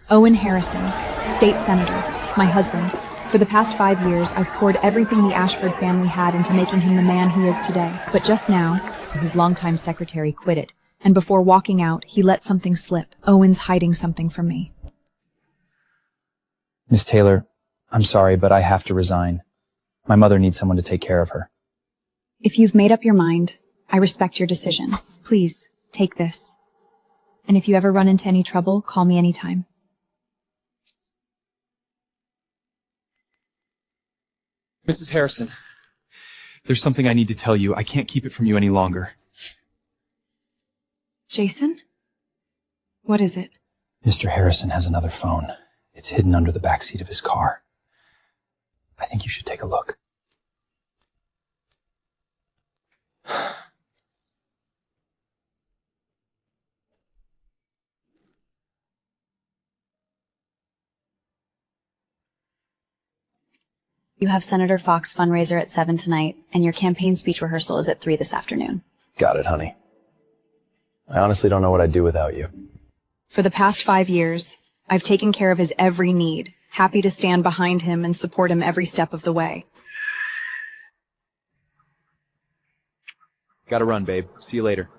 Owen Harrison, state senator, my husband. For the past 5 years, I've poured everything the Ashford family had into making him the man he is today. But just now, his longtime secretary quit it, and before walking out, he let something slip. Owen's hiding something from me. Miss Taylor, I'm sorry, but I have to resign. My mother needs someone to take care of her. If you've made up your mind, I respect your decision. Please, take this. And if you ever run into any trouble, call me anytime. Mrs. Harrison, there's something I need to tell you. I can't keep it from you any longer. Jason? What is it? Mr. Harrison has another phone. It's hidden under the back seat of his car. I think you should take a look. You have Senator Fox fundraiser at 7 tonight, and your campaign speech rehearsal is at 3 this afternoon. Got it, honey. I honestly don't know what I'd do without you. For the past 5 years, I've taken care of his every need, happy to stand behind him and support him every step of the way. Gotta run, babe. See you later.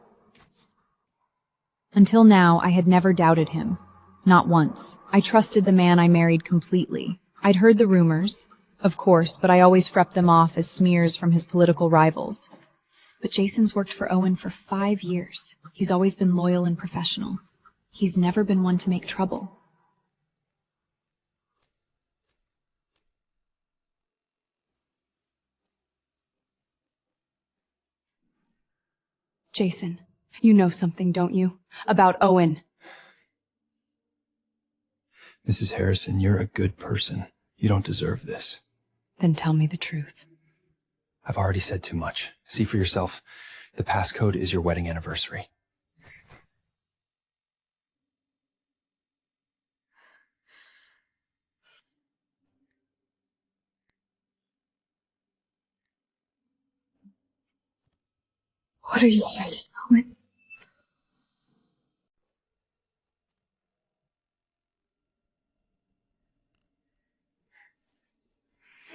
Until now, I had never doubted him. Not once. I trusted the man I married completely. I'd heard the rumors, of course, but I always frepped them off as smears from his political rivals. But Jason's worked for Owen for 5 years. He's always been loyal and professional. He's never been one to make trouble. Jason, you know something, don't you? About Owen. Mrs. Harrison, you're a good person. You don't deserve this. Then tell me the truth. I've already said too much. See for yourself. The passcode is your wedding anniversary. What are you hiding, Owen?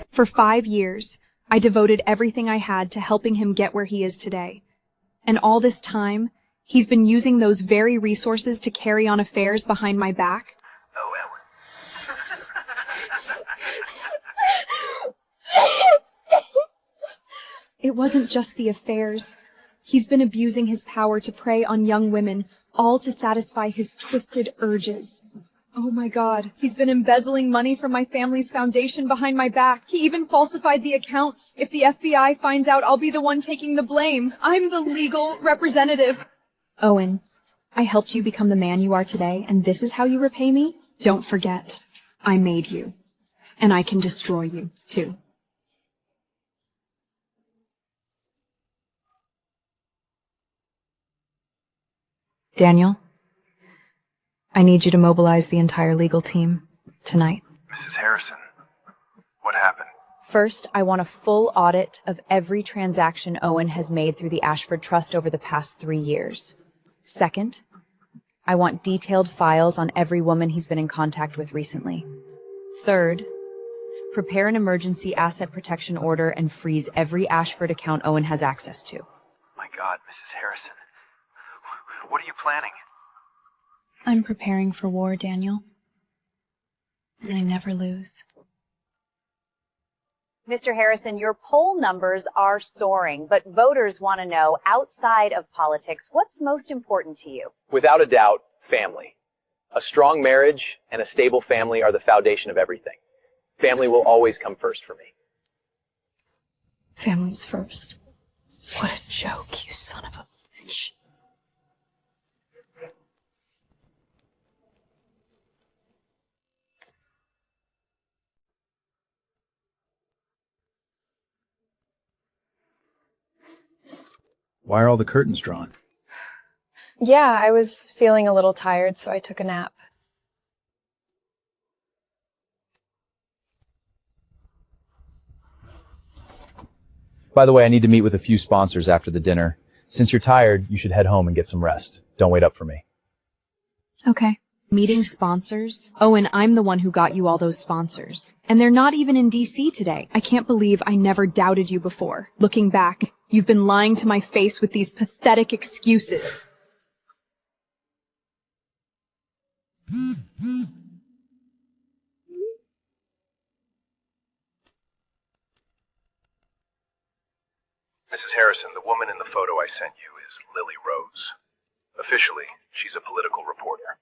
For 5 years, I devoted everything I had to helping him get where he is today. And all this time, he's been using those very resources to carry on affairs behind my back. It wasn't just the affairs. He's been abusing his power to prey on young women, all to satisfy his twisted urges. Oh my God, he's been embezzling money from my family's foundation behind my back. He even falsified the accounts. If the FBI finds out, I'll be the one taking the blame. I'm the legal representative. Owen, I helped you become the man you are today, and this is how you repay me? Don't forget, I made you. And I can destroy you, too. Daniel, I need you to mobilize the entire legal team tonight. Mrs. Harrison, what happened? First, I want a full audit of every transaction Owen has made through the Ashford Trust over the past 3 years. Second, I want detailed files on every woman he's been in contact with recently. Third, prepare an emergency asset protection order and freeze every Ashford account Owen has access to. My God, Mrs. Harrison. What are you planning? I'm preparing for war, Daniel. And I never lose. Mr. Harrison, your poll numbers are soaring, but voters want to know, outside of politics, what's most important to you? Without a doubt, family. A strong marriage and a stable family are the foundation of everything. Family will always come first for me. Family's first. What a joke, you son of a bitch. Why are all the curtains drawn? Yeah, I was feeling a little tired, so I took a nap. By the way, I need to meet with a few sponsors after the dinner. Since you're tired, you should head home and get some rest. Don't wait up for me. Okay. Meeting sponsors? Owen, I'm the one who got you all those sponsors. And they're not even in DC today. I can't believe I never doubted you before. Looking back, you've been lying to my face with these pathetic excuses. Mrs. Harrison, the woman in the photo I sent you is Lily Rose. Officially, she's a political reporter.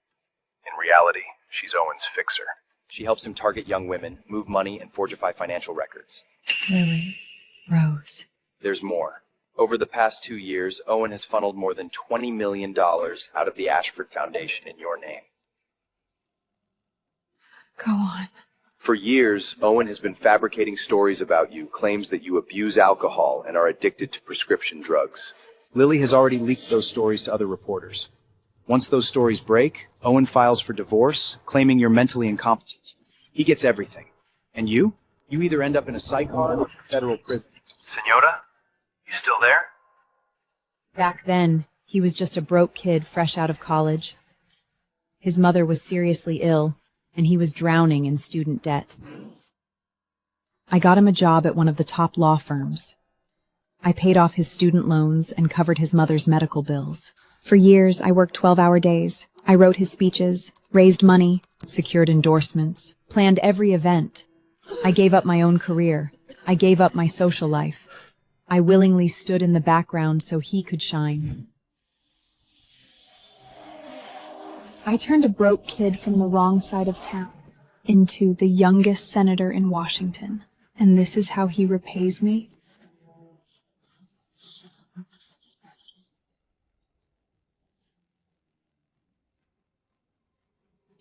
In reality, she's Owen's fixer. She helps him target young women, move money, and fortify financial records. Lily Rose. There's more. Over the past 2 years, Owen has funneled more than $20 million out of the Ashford Foundation in your name. Go on. For years, Owen has been fabricating stories about you, claims that you abuse alcohol and are addicted to prescription drugs. Lily has already leaked those stories to other reporters. Once those stories break, Owen files for divorce, claiming you're mentally incompetent. He gets everything. And you? You either end up in a psych ward or federal prison. Senora? You still there? Back then, he was just a broke kid fresh out of college. His mother was seriously ill, and he was drowning in student debt. I got him a job at one of the top law firms. I paid off his student loans and covered his mother's medical bills. For years, I worked 12-hour days. I wrote his speeches, raised money, secured endorsements, planned every event. I gave up my own career. I gave up my social life. I willingly stood in the background so he could shine. I turned a broke kid from the wrong side of town into the youngest senator in Washington. And this is how he repays me?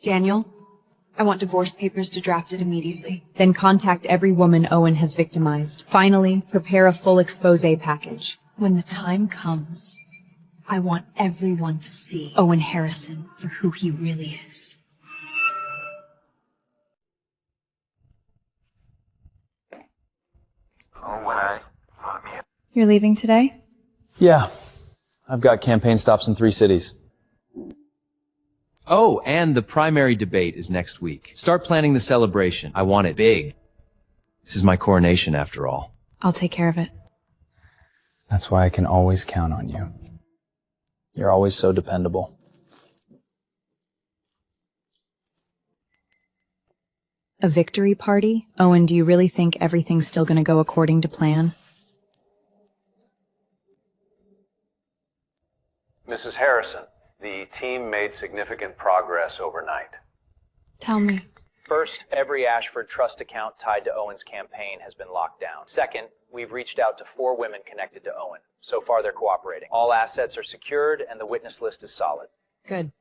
Daniel, I want divorce papers to draft it immediately. Then contact every woman Owen has victimized. Finally, prepare a full expose package. When the time comes, I want everyone to see Owen Harrison for who he really is. You're leaving today? Yeah. I've got campaign stops in 3 cities. Oh, and the primary debate is next week. Start planning the celebration. I want it big. This is my coronation, after all. I'll take care of it. That's why I can always count on you. You're always so dependable. A victory party? Owen, do you really think everything's still gonna go according to plan? Mrs. Harrison, the team made significant progress overnight. Tell me. First, every Ashford Trust account tied to Owen's campaign has been locked down. Second, we've reached out to 4 women connected to Owen. So far, they're cooperating. All assets are secured, and the witness list is solid. Good.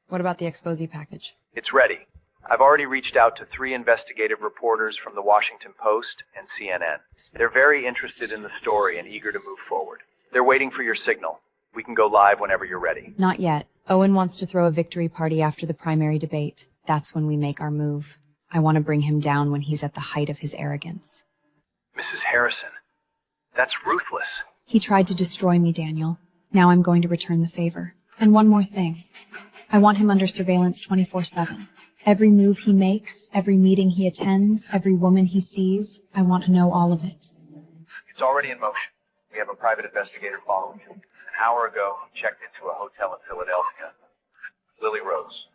What about the expose package? It's ready. I've already reached out to 3 investigative reporters from the Washington Post and CNN. They're very interested in the story and eager to move forward. They're waiting for your signal. We can go live whenever you're ready. Not yet. Owen wants to throw a victory party after the primary debate. That's when we make our move. I want to bring him down when he's at the height of his arrogance. Mrs. Harrison, that's ruthless. He tried to destroy me, Daniel. Now I'm going to return the favor. And one more thing. I want him under surveillance 24/7. Every move he makes, every meeting he attends, every woman he sees, I want to know all of it. It's already in motion. We have a private investigator following you. An hour ago, he checked into a hotel in Philadelphia. Lily Rose.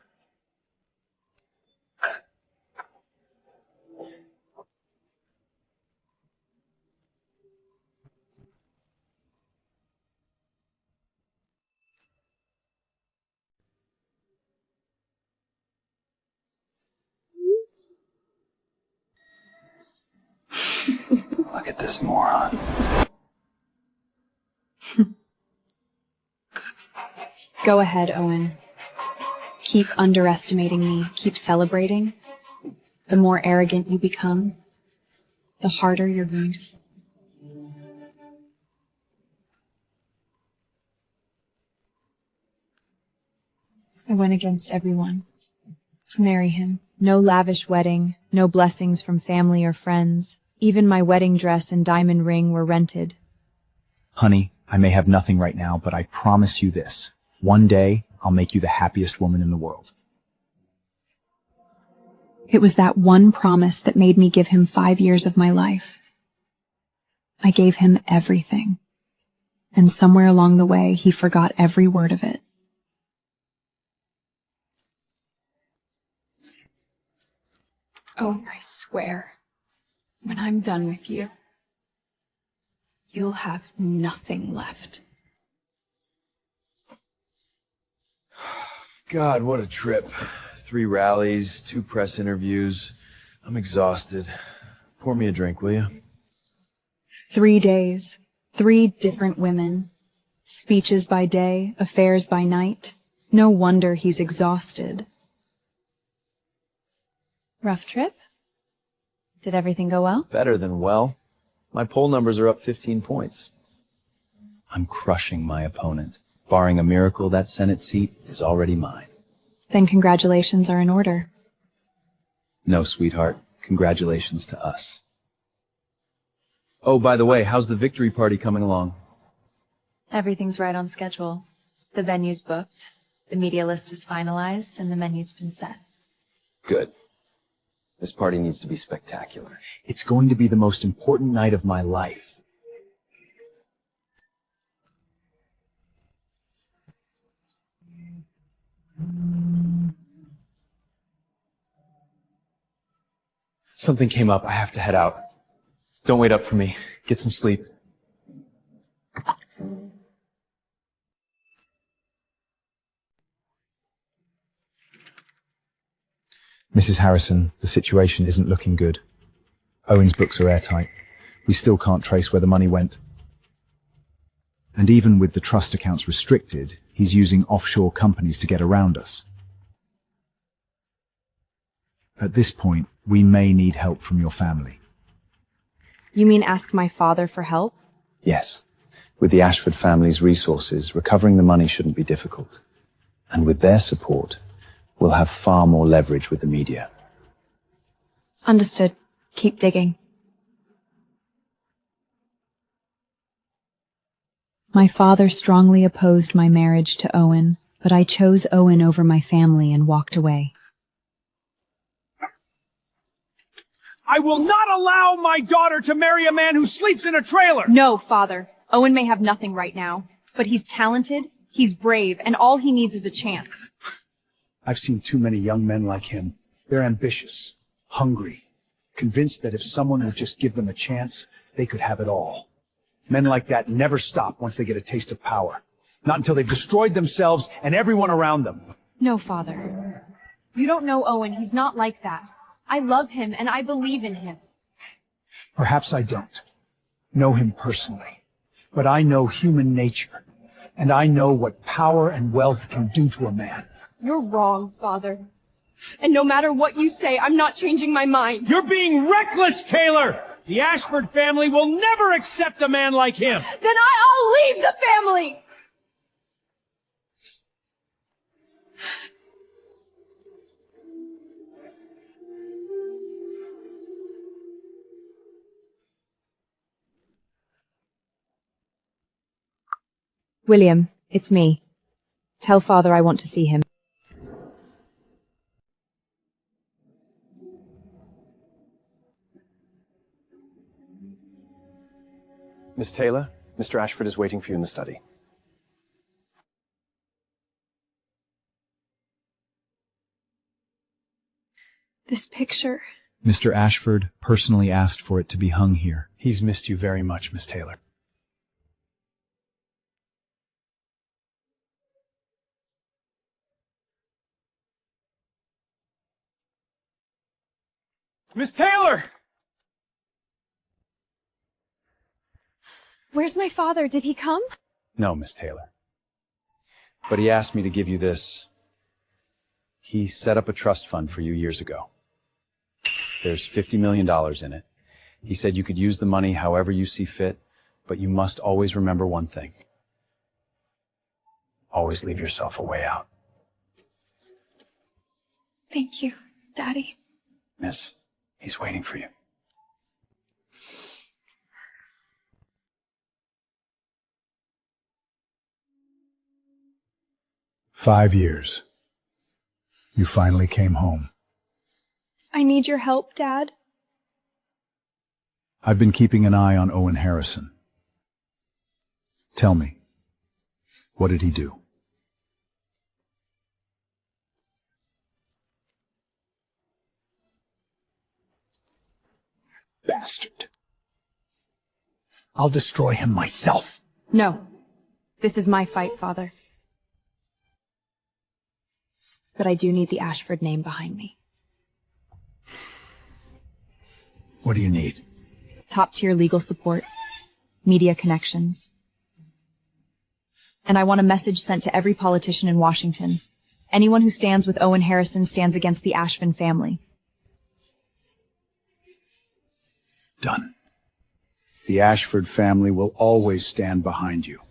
Look at this moron. Go ahead, Owen. Keep underestimating me. Keep celebrating. The more arrogant you become, the harder you're going to fall. I went against everyone to marry him. No lavish wedding, no blessings from family or friends. Even my wedding dress and diamond ring were rented. Honey, I may have nothing right now, but I promise you this. One day, I'll make you the happiest woman in the world. It was that one promise that made me give him 5 years of my life. I gave him everything. And somewhere along the way, he forgot every word of it. Oh, I swear, when I'm done with you, you'll have nothing left. God, what a trip. 3 rallies, 2 press interviews. I'm exhausted. Pour me a drink, will you? 3 days, 3 different women. Speeches by day, affairs by night. No wonder he's exhausted. Rough trip? Did everything go well? Better than well. My poll numbers are up 15 points. I'm crushing my opponent. Barring a miracle, that Senate seat is already mine. Then congratulations are in order. No, sweetheart. Congratulations to us. Oh, by the way, how's the victory party coming along? Everything's right on schedule. The venue's booked, the media list is finalized, and the menu's been set. Good. This party needs to be spectacular. It's going to be the most important night of my life. Something came up. I have to head out. Don't wait up for me. Get some sleep. Mrs. Harrison, the situation isn't looking good. Owen's books are airtight. We still can't trace where the money went. And even with the trust accounts restricted, he's using offshore companies to get around us. At this point, we may need help from your family. You mean ask my father for help? Yes. With the Ashford family's resources, recovering the money shouldn't be difficult. And with their support, we'll have far more leverage with the media. Understood. Keep digging. My father strongly opposed my marriage to Owen, but I chose Owen over my family and walked away. I will not allow my daughter to marry a man who sleeps in a trailer! No, father. Owen may have nothing right now, but he's talented, he's brave, and all he needs is a chance. I've seen too many young men like him. They're ambitious, hungry, convinced that if someone would just give them a chance, they could have it all. Men like that never stop once they get a taste of power. Not until they've destroyed themselves and everyone around them. No, father. You don't know Owen. He's not like that. I love him and I believe in him. Perhaps I don't know him personally, but I know human nature, and I know what power and wealth can do to a man. You're wrong, father. And no matter what you say, I'm not changing my mind. You're being reckless, Taylor! The Ashford family will never accept a man like him! Then I'll leave the family! William, it's me. Tell father I want to see him. Miss Taylor, Mr. Ashford is waiting for you in the study. This picture. Mr. Ashford personally asked for it to be hung here. He's missed you very much, Miss Taylor. Miss Taylor! Where's my father? Did he come? No, Miss Taylor. But he asked me to give you this. He set up a trust fund for you years ago. There's $50 million in it. He said you could use the money however you see fit, but you must always remember one thing. Always leave yourself a way out. Thank you, Daddy. Miss, he's waiting for you. "5 years. You finally came home." I need your help, Dad. I've been keeping an eye on Owen Harrison. Tell me, what did he do? Bastard. I'll destroy him myself. No. This is my fight, Father. But I do need the Ashford name behind me. What do you need? Top-tier legal support, media connections. And I want a message sent to every politician in Washington. Anyone who stands with Owen Harrison stands against the Ashford family. Done. The Ashford family will always stand behind you.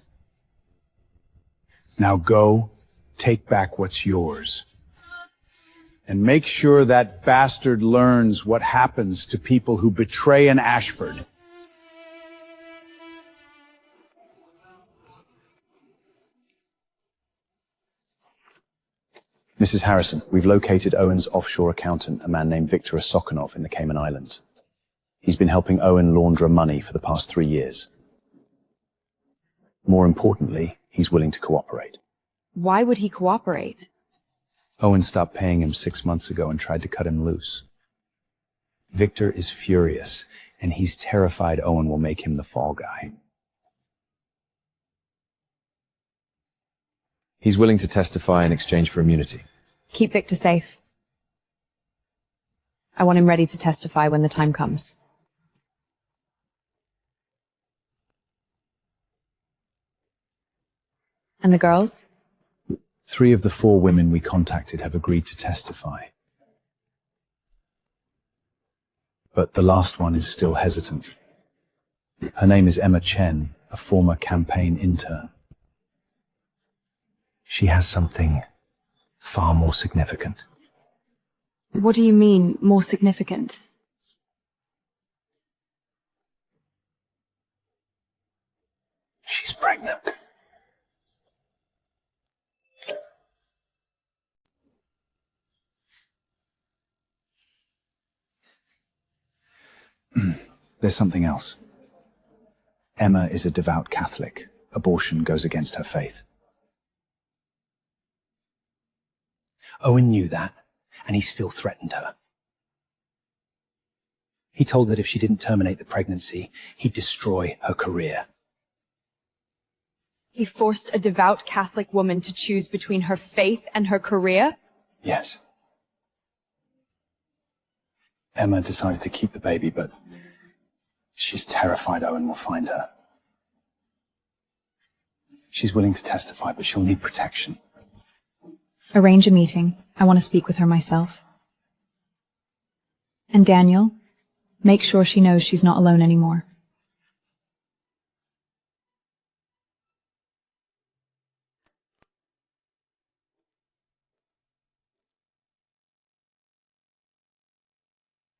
Now go, take back what's yours. And make sure that bastard learns what happens to people who betray an Ashford. Mrs. Harrison, we've located Owen's offshore accountant, a man named Viktor Sokonov in the Cayman Islands. He's been helping Owen launder money for the past 3 years. More importantly, he's willing to cooperate. Why would he cooperate? Owen stopped paying him 6 months ago and tried to cut him loose. Victor is furious, and he's terrified Owen will make him the fall guy. He's willing to testify in exchange for immunity. Keep Victor safe. I want him ready to testify when the time comes. And the girls? 3 of the 4 women we contacted have agreed to testify. But the last one is still hesitant. Her name is Emma Chen, a former campaign intern. She has something far more significant. What do you mean, more significant? She's pregnant. There's something else. Emma is a devout Catholic. Abortion goes against her faith. Owen knew that, and he still threatened her. He told that if she didn't terminate the pregnancy, he'd destroy her career. He forced a devout Catholic woman to choose between her faith and her career? Yes. Emma decided to keep the baby, but she's terrified Owen will find her. She's willing to testify, but she'll need protection. Arrange a meeting. I want to speak with her myself. And Daniel, make sure she knows she's not alone anymore.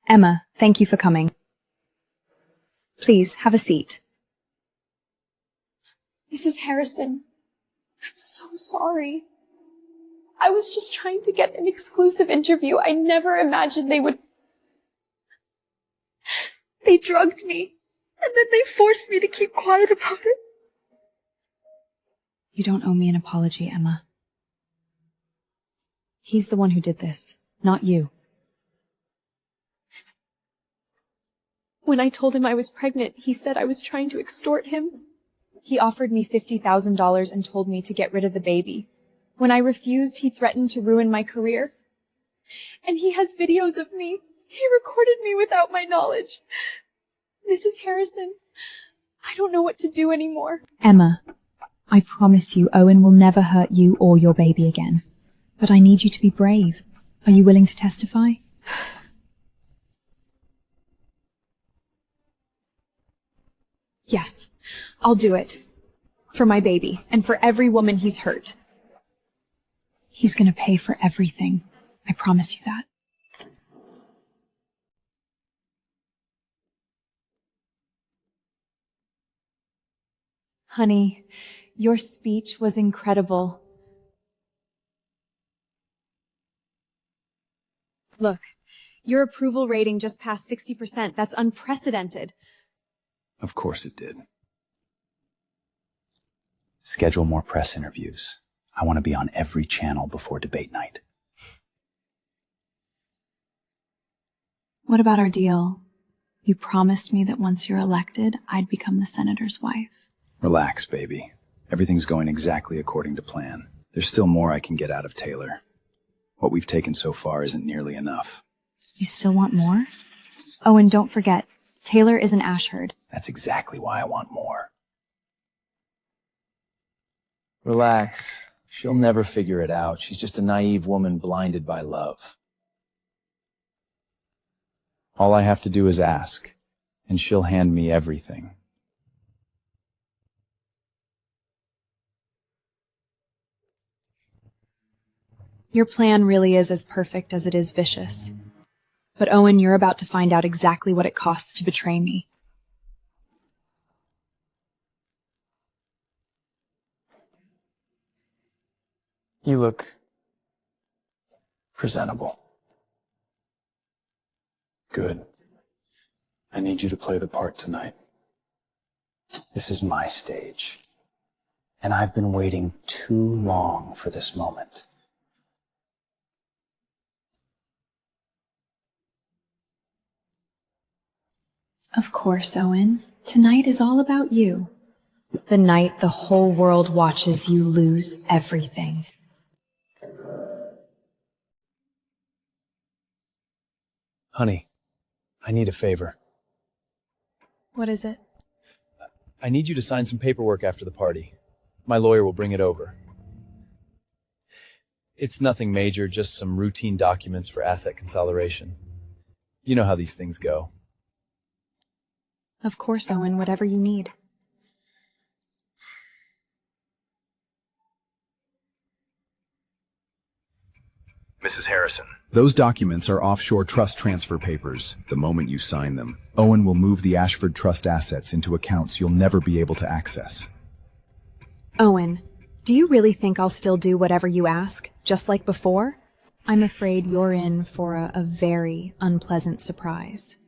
Emma, thank you for coming. Please, have a seat. Mrs. Harrison, I'm so sorry. I was just trying to get an exclusive interview. I never imagined they would... They drugged me, and then they forced me to keep quiet about it. You don't owe me an apology, Emma. He's the one who did this, not you. When I told him I was pregnant, he said I was trying to extort him. He offered me $50,000 and told me to get rid of the baby. When I refused, he threatened to ruin my career. And he has videos of me. He recorded me without my knowledge. Mrs. Harrison, I don't know what to do anymore. Emma, I promise you Owen will never hurt you or your baby again. But I need you to be brave. Are you willing to testify? Yes, I'll do it. For my baby, and for every woman he's hurt. He's gonna pay for everything. I promise you that. Honey, your speech was incredible. Look, Your approval rating just passed 60%. That's unprecedented. Of course it did. Schedule more press interviews. I want to be on every channel before debate night. What about our deal? You promised me that once you're elected, I'd become the senator's wife. Relax, baby. Everything's going exactly according to plan. There's still more I can get out of Taylor. What we've taken so far isn't nearly enough. You still want more? Oh, and don't forget, Taylor is an Ashford. That's exactly why I want more. Relax. She'll never figure it out. She's just a naive woman blinded by love. All I have to do is ask, and she'll hand me everything. Your plan really is as perfect as it is vicious. But Owen, you're about to find out exactly what it costs to betray me. You look presentable. Good. I need you to play the part tonight. This is my stage. And I've been waiting too long for this moment. Of course, Owen. Tonight is all about you. The night the whole world watches you lose everything. Honey, I need a favor. What is it? I need you to sign some paperwork after the party. My lawyer will bring it over. It's nothing major, just some routine documents for asset consolidation. You know how these things go. Of course, Owen, whatever you need. Mrs. Harrison. Those documents are offshore trust transfer papers. The moment you sign them, Owen will move the Ashford Trust assets into accounts you'll never be able to access. Owen, do you really think I'll still do whatever you ask, just like before? I'm afraid you're in for a very unpleasant surprise.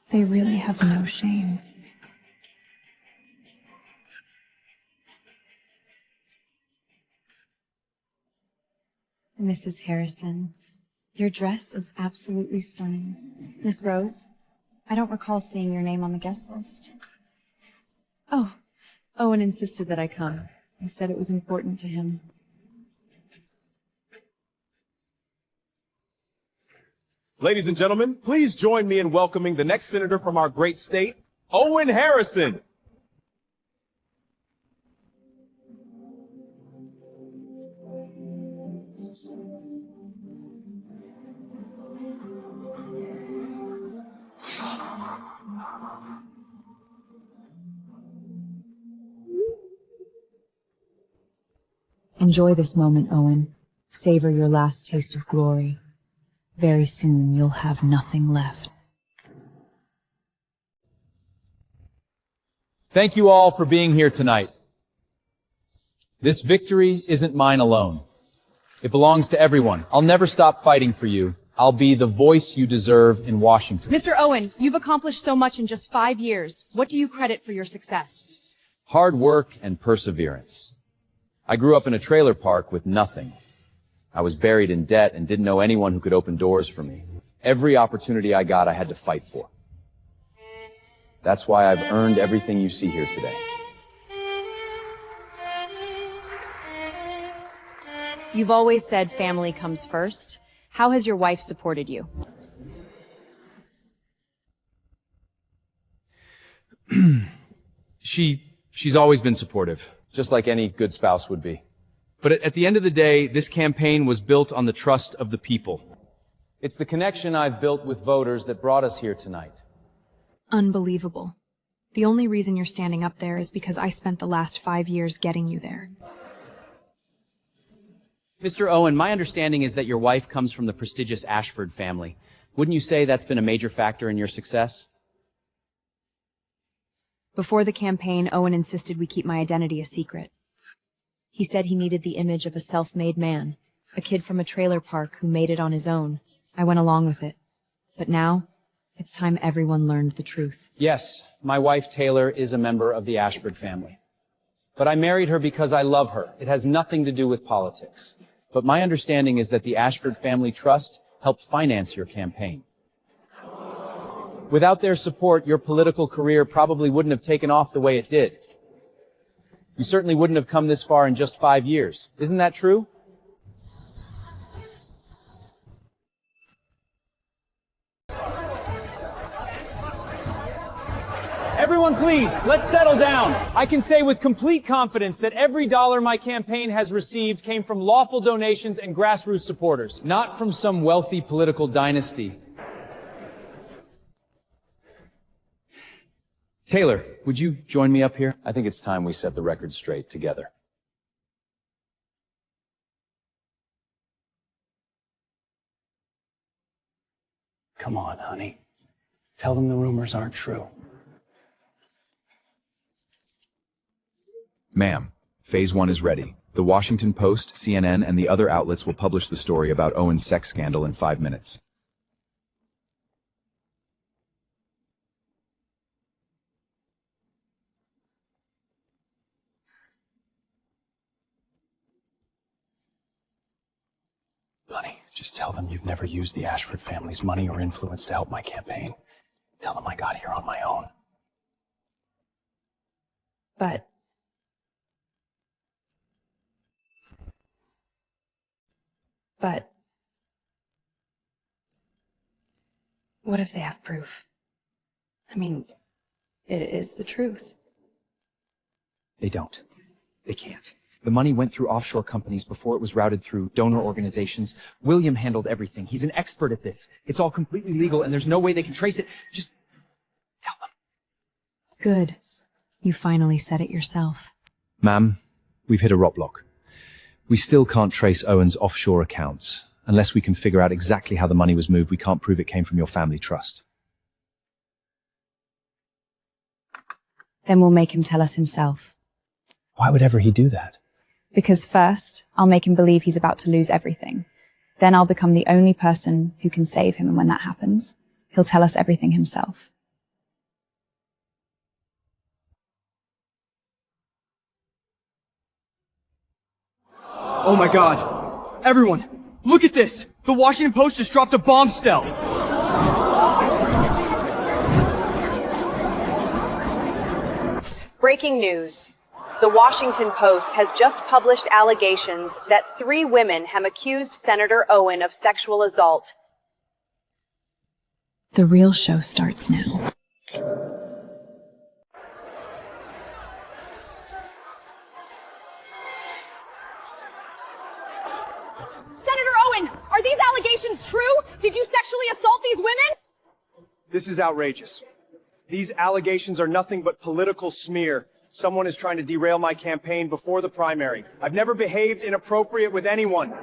They really have no shame. Mrs. Harrison, your dress is absolutely stunning. Miss Rose, I don't recall seeing your name on the guest list. Oh, Owen insisted that I come. He said it was important to him. Ladies and gentlemen, please join me in welcoming the next senator from our great state, Owen Harrison. Enjoy this moment, Owen. Savor your last taste of glory. Very soon you'll have nothing left. Thank you all for being here tonight. This victory isn't mine alone. It belongs to everyone. I'll never stop fighting for you. I'll be the voice you deserve in Washington. Mr. Owen, you've accomplished so much in just 5 years. What do you credit for your success? Hard work and perseverance. I grew up in a trailer park with nothing. I was buried in debt and didn't know anyone who could open doors for me. Every opportunity I got, I had to fight for. That's why I've earned everything you see here today. You've always said family comes first. How has your wife supported you? She's always been supportive, just like any good spouse would be. But at the end of the day, this campaign was built on the trust of the people. It's the connection I've built with voters that brought us here tonight. Unbelievable. The only reason you're standing up there is because I spent the last 5 years getting you there. Mr. Owen, my understanding is that your wife comes from the prestigious Ashford family. Wouldn't you say that's been a major factor in your success? Before the campaign, Owen insisted we keep my identity a secret. He said he needed the image of a self-made man, a kid from a trailer park who made it on his own. I went along with it. But now, it's time everyone learned the truth. Yes, my wife Taylor is a member of the Ashford family. But I married her because I love her. It has nothing to do with politics. But my understanding is that the Ashford Family Trust helped finance your campaign. Without their support, your political career probably wouldn't have taken off the way it did. You certainly wouldn't have come this far in just 5 years. Isn't that true? Everyone, please, let's settle down. I can say with complete confidence that every dollar my campaign has received came from lawful donations and grassroots supporters, not from some wealthy political dynasty. Taylor, would you join me up here? I think it's time we set the record straight together. Come on, honey. Tell them the rumors aren't true. Ma'am, Phase 1 is ready. The Washington Post, CNN, and the other outlets will publish the story about Owen's sex scandal in 5 minutes. Honey, just tell them you've never used the Ashford family's money or influence to help my campaign. Tell them I got here on my own. But what if they have proof? I mean, it is the truth. They don't. They can't. The money went through offshore companies before it was routed through donor organizations. William handled everything. He's an expert at this. It's all completely legal, and there's no way they can trace it. Just tell them. Good. You finally said it yourself. Ma'am, we've hit a roadblock. We still can't trace Owen's offshore accounts. Unless we can figure out exactly how the money was moved, we can't prove it came from your family trust. Then we'll make him tell us himself. Why would ever he do that? Because first, I'll make him believe he's about to lose everything. Then I'll become the only person who can save him, and when that happens, he'll tell us everything himself. Oh my god. Everyone, look at this! The Washington Post just dropped a bomb stealth! Breaking news. The Washington Post has just published allegations that 3 women have accused Senator Owen of sexual assault. The real show starts now. Senator Owen, are these allegations true? Did you sexually assault these women? This is outrageous. These allegations are nothing but political smear. Someone is trying to derail my campaign before the primary. I've never behaved inappropriate with anyone.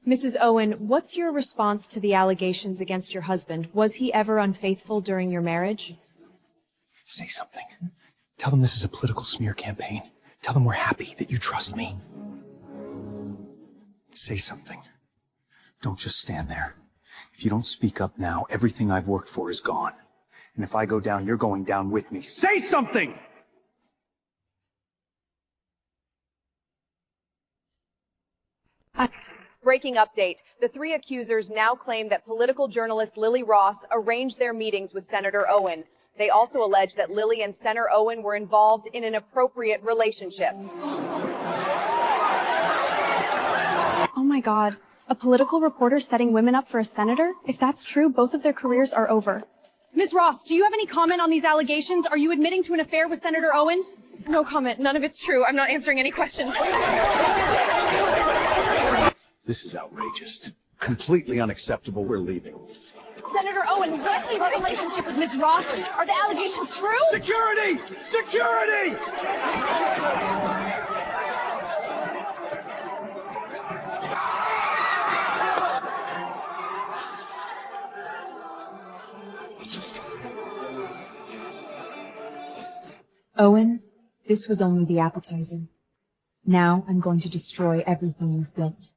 Mrs. Owen, what's your response to the allegations against your husband? Was he ever unfaithful during your marriage? Say something. Tell them this is a political smear campaign. Tell them we're happy that you trust me. Say something. Don't just stand there. If you don't speak up now, everything I've worked for is gone. And if I go down, you're going down with me. Say something! Breaking update. The 3 accusers now claim that political journalist Lily Ross arranged their meetings with Senator Owen. They also allege that Lily and Senator Owen were involved in an inappropriate relationship. Oh my god. A political reporter setting women up for a senator? If that's true, both of their careers are over. Ms. Ross, do you have any comment on these allegations? Are you admitting to an affair with Senator Owen? No comment. None of it's true. I'm not answering any questions. This is outrageous. Completely unacceptable. We're leaving. Senator Owen, what is your relationship with Ms. Ross? Are the allegations true? Security! Security! Owen, this was only the appetizer. Now I'm going to destroy everything you've built.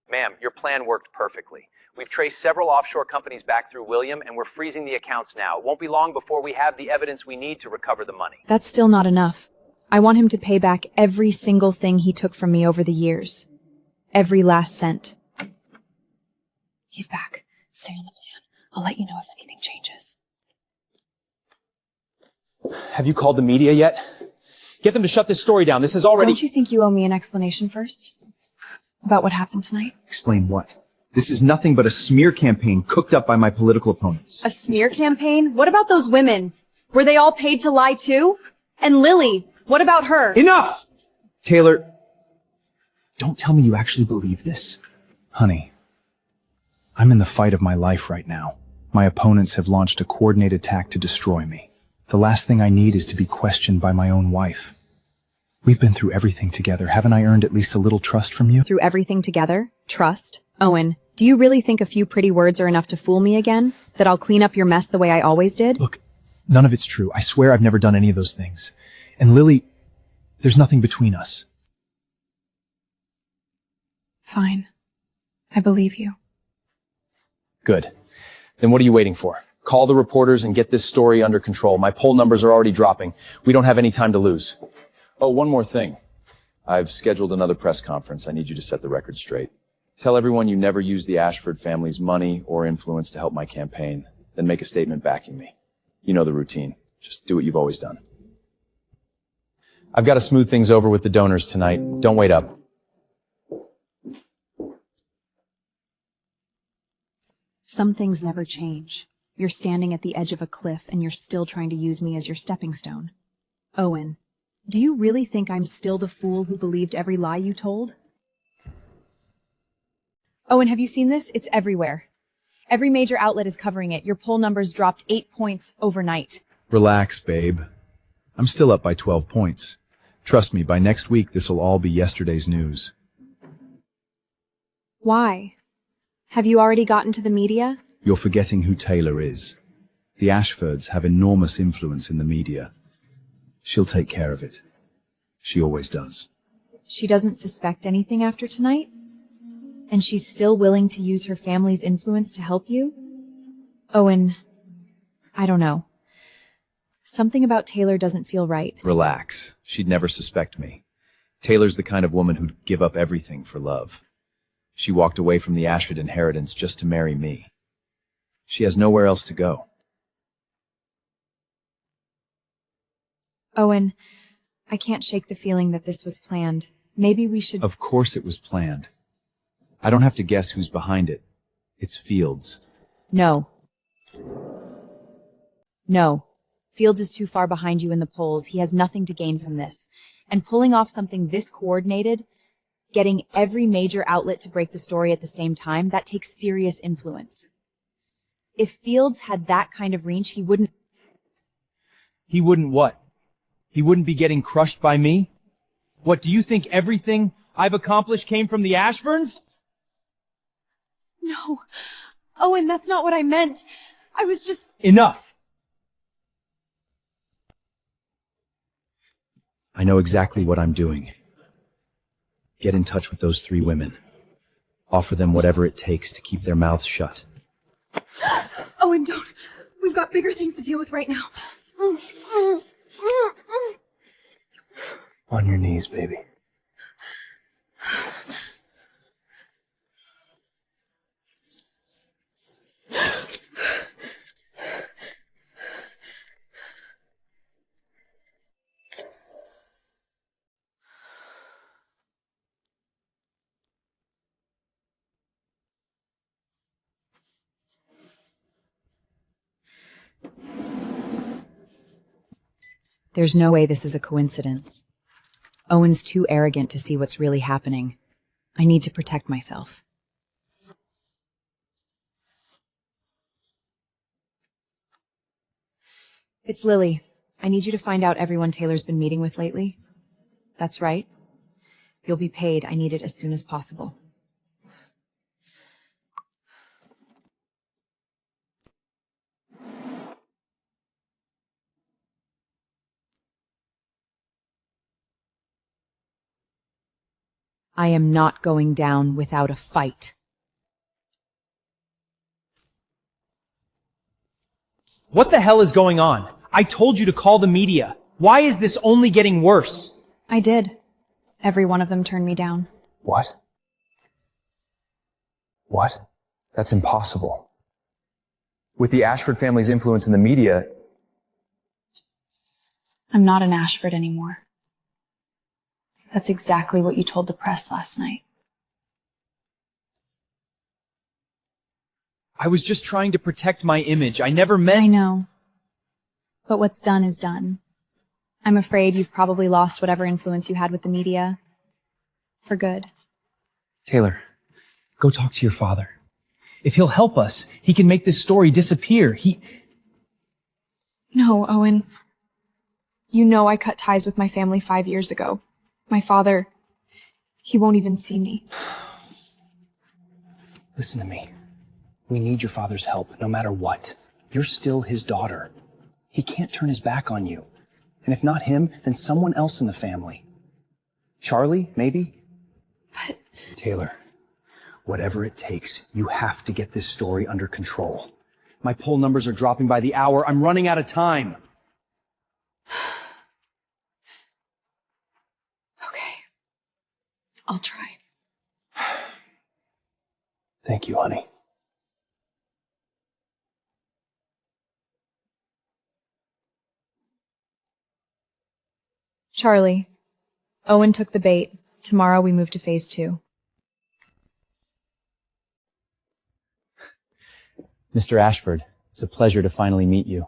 Ma'am, your plan worked perfectly. We've traced several offshore companies back through William, and we're freezing the accounts now. It won't be long before we have the evidence we need to recover the money. That's still not enough. I want him to pay back every single thing he took from me over the years. Every last cent. He's back. Stay on the plan. I'll let you know if anything changes. Have you called the media yet? Get them to shut this story down. This is already— Don't you think you owe me an explanation first? About what happened tonight? Explain what? This is nothing but a smear campaign cooked up by my political opponents. A smear campaign? What about those women? Were they all paid to lie too? And Lily, what about her? Enough! Taylor, don't tell me you actually believe this. Honey, I'm in the fight of my life right now. My opponents have launched a coordinated attack to destroy me. The last thing I need is to be questioned by my own wife. We've been through everything together. Haven't I earned at least a little trust from you? Through everything together? Trust? Owen, do you really think a few pretty words are enough to fool me again? That I'll clean up your mess the way I always did? Look, none of it's true. I swear I've never done any of those things. And Lily, there's nothing between us. Fine. I believe you. Good. Then what are you waiting for? Call the reporters and get this story under control. My poll numbers are already dropping. We don't have any time to lose. Oh, one more thing. I've scheduled another press conference. I need you to set the record straight. Tell everyone you never used the Ashford family's money or influence to help my campaign. Then make a statement backing me. You know the routine. Just do what you've always done. I've got to smooth things over with the donors tonight. Don't wait up. Some things never change. You're standing at the edge of a cliff and you're still trying to use me as your stepping stone. Owen, do you really think I'm still the fool who believed every lie you told? Owen, have you seen this? It's everywhere. Every major outlet is covering it. Your poll numbers dropped 8 points overnight. Relax, babe. I'm still up by 12 points. Trust me, by next week this'll all be yesterday's news. Why? Have you already gotten to the media? You're forgetting who Taylor is. The Ashfords have enormous influence in the media. She'll take care of it. She always does. She doesn't suspect anything after tonight? And she's still willing to use her family's influence to help you? Owen, I don't know. Something about Taylor doesn't feel right. Relax. She'd never suspect me. Taylor's the kind of woman who'd give up everything for love. She walked away from the Ashford inheritance just to marry me. She has nowhere else to go. Owen, I can't shake the feeling that this was planned. Maybe we should— Of course it was planned. I don't have to guess who's behind it. It's Fields. No. No. Fields is too far behind you in the polls. He has nothing to gain from this. And pulling off something this coordinated, getting every major outlet to break the story at the same time, that takes serious influence. If Fields had that kind of reach, he wouldn't— He wouldn't what? He wouldn't be getting crushed by me? What, do you think everything I've accomplished came from the Ashburns? No. Owen, that's not what I meant. I was just— Enough! I know exactly what I'm doing. Get in touch with those 3 women. Offer them whatever it takes to keep their mouths shut. Owen, don't. We've got bigger things to deal with right now. On your knees, baby. There's no way this is a coincidence. Owen's too arrogant to see what's really happening. I need to protect myself. It's Lily. I need you to find out everyone Taylor's been meeting with lately. That's right. You'll be paid. I need it as soon as possible. I am not going down without a fight. What the hell is going on? I told you to call the media. Why is this only getting worse? I did. Every one of them turned me down. What? What? That's impossible. With the Ashford family's influence in the media, I'm not an Ashford anymore. That's exactly what you told the press last night. I was just trying to protect my image. I never meant— I know. But what's done is done. I'm afraid you've probably lost whatever influence you had with the media. For good. Taylor, go talk to your father. If he'll help us, he can make this story disappear. No, Owen. You know I cut ties with my family 5 years ago. My father, he won't even see me. Listen to me. We need your father's help, no matter what. You're still his daughter. He can't turn his back on you. And if not him, then someone else in the family. Charlie, maybe? But— Taylor, whatever it takes, you have to get this story under control. My poll numbers are dropping by the hour. I'm running out of time. Okay. I'll try. Thank you, honey. Charlie, Owen took the bait. Tomorrow we move to phase 2. Mr. Ashford, it's a pleasure to finally meet you.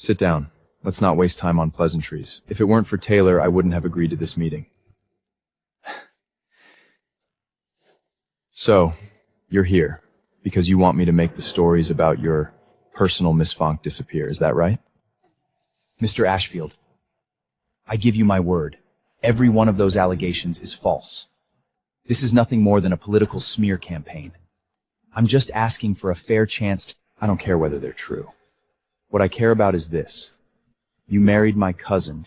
sit down. Let's not waste time on pleasantries. If it weren't for Taylor, I wouldn't have agreed to this meeting. So, you're here because you want me to make the stories about your personal Miss Fonk disappear, is that right? Mr. Ashfield, I give you my word. Every one of those allegations is false. This is nothing more than a political smear campaign. I'm just asking for a fair chance. I don't care whether they're true. What I care about is this. You married my cousin,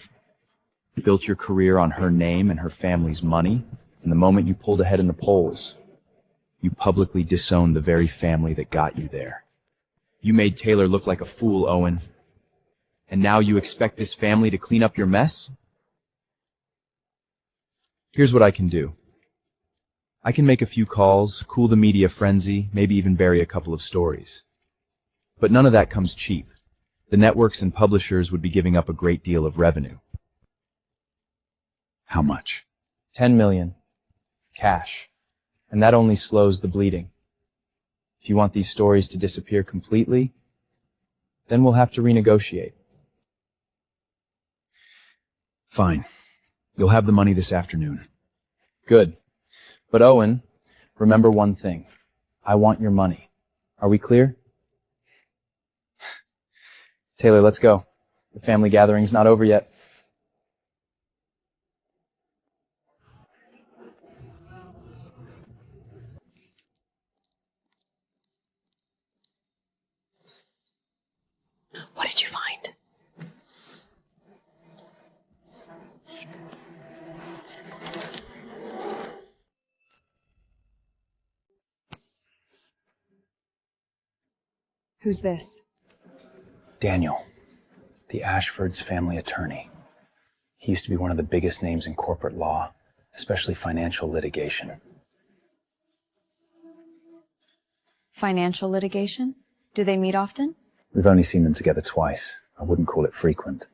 built your career on her name and her family's money, and the moment you pulled ahead in the polls, you publicly disowned the very family that got you there. You made Taylor look like a fool, Owen. And now you expect this family to clean up your mess? Here's what I can do. I can make a few calls, cool the media frenzy, maybe even bury a couple of stories. But none of that comes cheap. The networks and publishers would be giving up a great deal of revenue. How much? 10 million. Cash. And that only slows the bleeding. If you want these stories to disappear completely, then we'll have to renegotiate. Fine. You'll have the money this afternoon. Good. But Owen, remember one thing. I want your money. Are we clear? Taylor, let's go. The family gathering's not over yet. What did you find? Who's this? Daniel, the Ashford's family attorney. He used to be one of the biggest names in corporate law, especially financial litigation. Financial litigation? Do they meet often? We've only seen them together twice. I wouldn't call it frequent.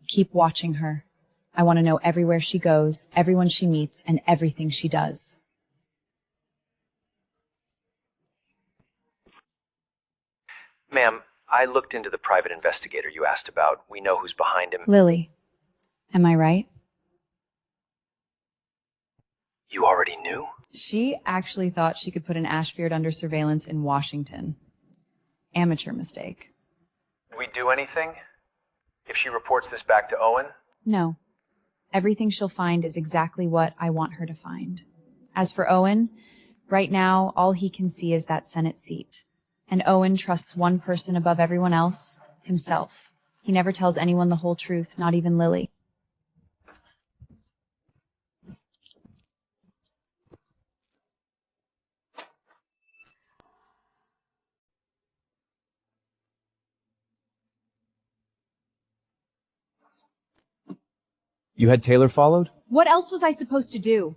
Keep watching her. I want to know everywhere she goes, everyone she meets, and everything she does. Ma'am, I looked into the private investigator you asked about. We know who's behind him. Lily. Am I right? You already knew? She actually thought she could put an Ashford under surveillance in Washington. Amateur mistake. Did we do anything? If she reports this back to Owen? No. Everything she'll find is exactly what I want her to find. As for Owen, right now, all he can see is that Senate seat. And Owen trusts one person above everyone else, himself. He never tells anyone the whole truth, not even Lily. You had Taylor followed? What else was I supposed to do?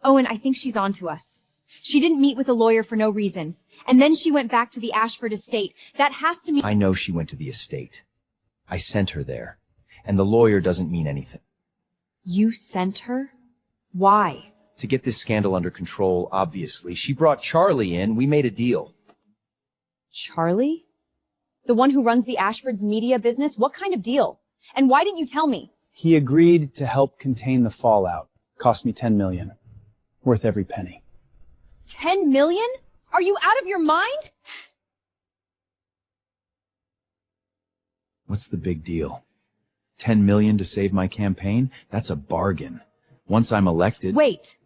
Owen, I think she's onto us. She didn't meet with a lawyer for no reason. And then she went back to the Ashford estate. That has to mean— I know she went to the estate. I sent her there. And the lawyer doesn't mean anything. You sent her? Why? To get this scandal under control, obviously. She brought Charlie in. We made a deal. Charlie? The one who runs the Ashford's media business? What kind of deal? And why didn't you tell me? He agreed to help contain the fallout. Cost me $10 million. Worth every penny. 10 million? Are you out of your mind? What's the big deal? 10 million to save my campaign? That's a bargain. Once I'm elected— Wait.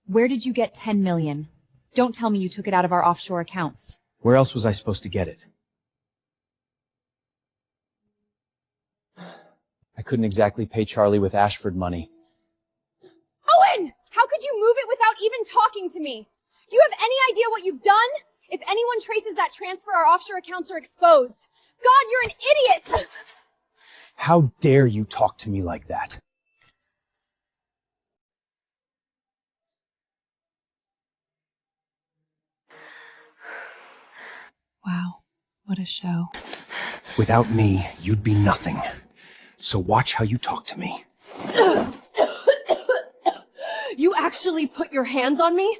Where did you get 10 million? Don't tell me you took it out of our offshore accounts. Where else was I supposed to get it? I couldn't exactly pay Charlie with Ashford money. Owen! How could you move it without even talking to me? Do you have any idea what you've done? If anyone traces that transfer, our offshore accounts are exposed. God, you're an idiot! How dare you talk to me like that? Wow, what a show. Without me, you'd be nothing. So watch how you talk to me. You actually put your hands on me?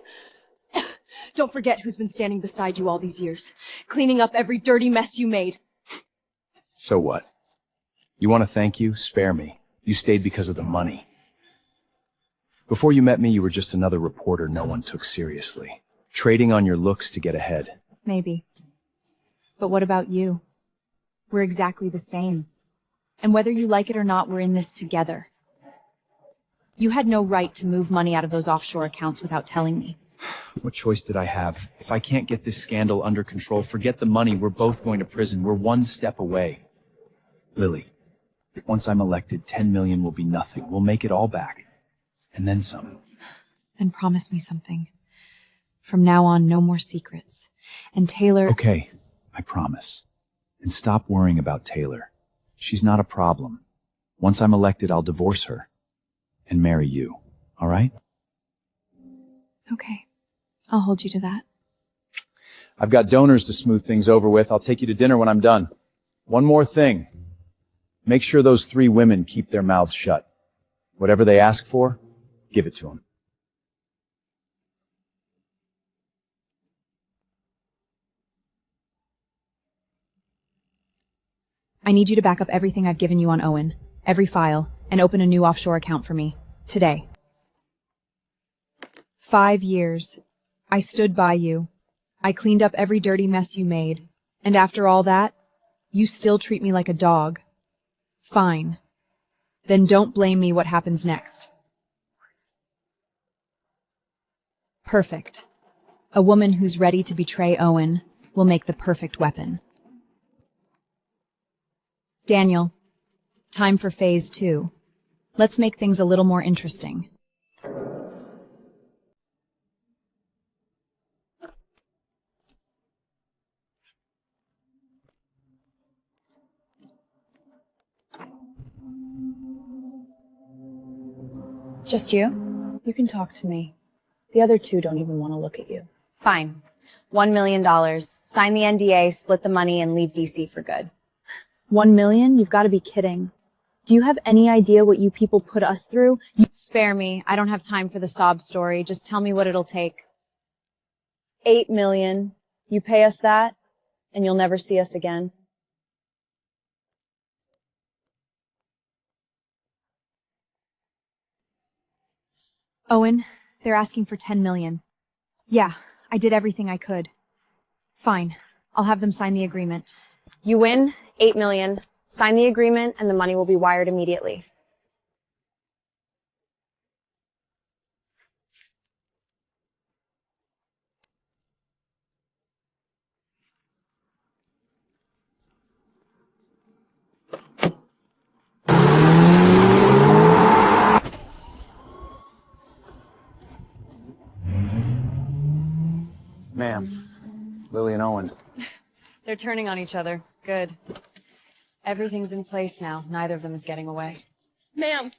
Don't forget who's been standing beside you all these years, cleaning up every dirty mess you made. So what? You want to thank you? Spare me. You stayed because of the money. Before you met me, you were just another reporter no one took seriously, trading on your looks to get ahead. Maybe. But what about you? We're exactly the same. And whether you like it or not, we're in this together. You had no right to move money out of those offshore accounts without telling me. What choice did I have? If I can't get this scandal under control, forget the money. We're both going to prison. We're one step away. Lily, once I'm elected, 10 million will be nothing. We'll make it all back. And then some. Then promise me something. From now on, no more secrets. And Taylor— Okay, I promise. And stop worrying about Taylor. She's not a problem. Once I'm elected, I'll divorce her. And marry you. All right? Okay. I'll hold you to that. I've got donors to smooth things over with. I'll take you to dinner when I'm done. One more thing. Make sure those 3 women keep their mouths shut. Whatever they ask for, give it to them. I need you to back up everything I've given you on Owen, every file, and open a new offshore account for me. Today. 5 years. I stood by you. I cleaned up every dirty mess you made. And after all that, you still treat me like a dog. Fine. Then don't blame me what happens next. Perfect. A woman who's ready to betray Owen will make the perfect weapon. Daniel, time for phase 2. Let's make things a little more interesting. Just you? You can talk to me. The other 2 don't even want to look at you. Fine. $1 million. Sign the NDA, split the money, and leave DC for good. 1 million? You've got to be kidding. Do you have any idea what you people put us through? Spare me. I don't have time for the sob story. Just tell me what it'll take. 8 million. You pay us that, and you'll never see us again. Owen, they're asking for 10 million. Yeah, I did everything I could. Fine. I'll have them sign the agreement. You win, 8 million. Sign the agreement, and the money will be wired immediately. Ma'am, Lily and Owen. They're turning on each other. Good. Everything's in place now. Neither of them is getting away. Ma'am,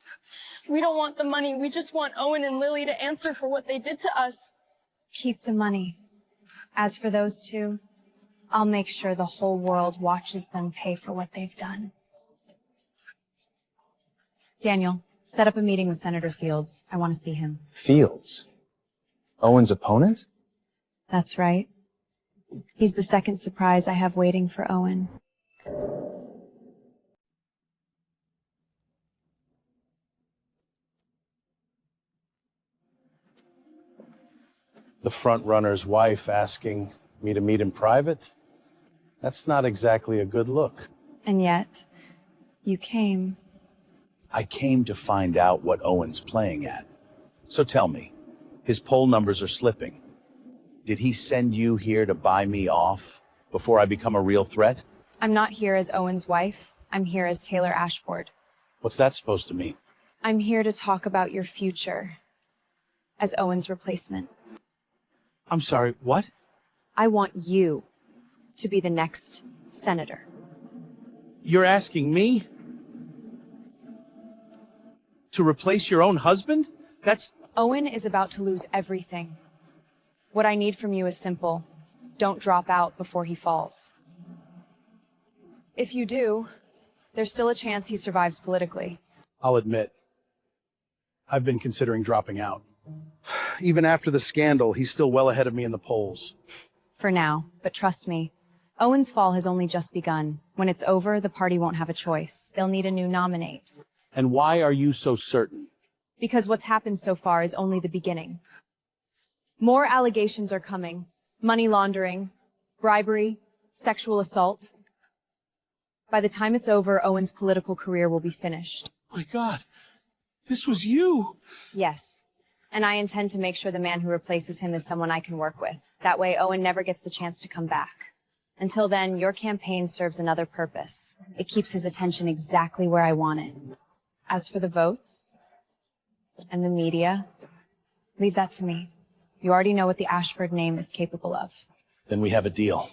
we don't want the money. We just want Owen and Lily to answer for what they did to us. Keep the money. As for those two, I'll make sure the whole world watches them pay for what they've done. Daniel, set up a meeting with Senator Fields. I want to see him. Fields? Owen's opponent? That's right. He's the second surprise I have waiting for Owen. The front runner's wife asking me to meet in private? That's not exactly a good look. And yet, you came. I came to find out what Owen's playing at. So tell me, his poll numbers are slipping. Did he send you here to buy me off before I become a real threat? I'm not here as Owen's wife. I'm here as Taylor Ashford. What's that supposed to mean? I'm here to talk about your future as Owen's replacement. I'm sorry, what? I want you to be the next senator. You're asking me to replace your own husband? That's... Owen is about to lose everything. What I need from you is simple. Don't drop out before he falls. If you do, there's still a chance he survives politically. I'll admit, I've been considering dropping out. Even after the scandal, he's still well ahead of me in the polls. For now, but trust me, Owen's fall has only just begun. When it's over, the party won't have a choice. They'll need a new nominate. And why are you so certain? Because what's happened so far is only the beginning. More allegations are coming. Money laundering, bribery, sexual assault. By the time it's over, Owen's political career will be finished. My God, this was you! Yes. And I intend to make sure the man who replaces him is someone I can work with. That way Owen never gets the chance to come back. Until then, your campaign serves another purpose. It keeps his attention exactly where I want it. As for the votes and the media, leave that to me. You already know what the Ashford name is capable of. Then we have a deal.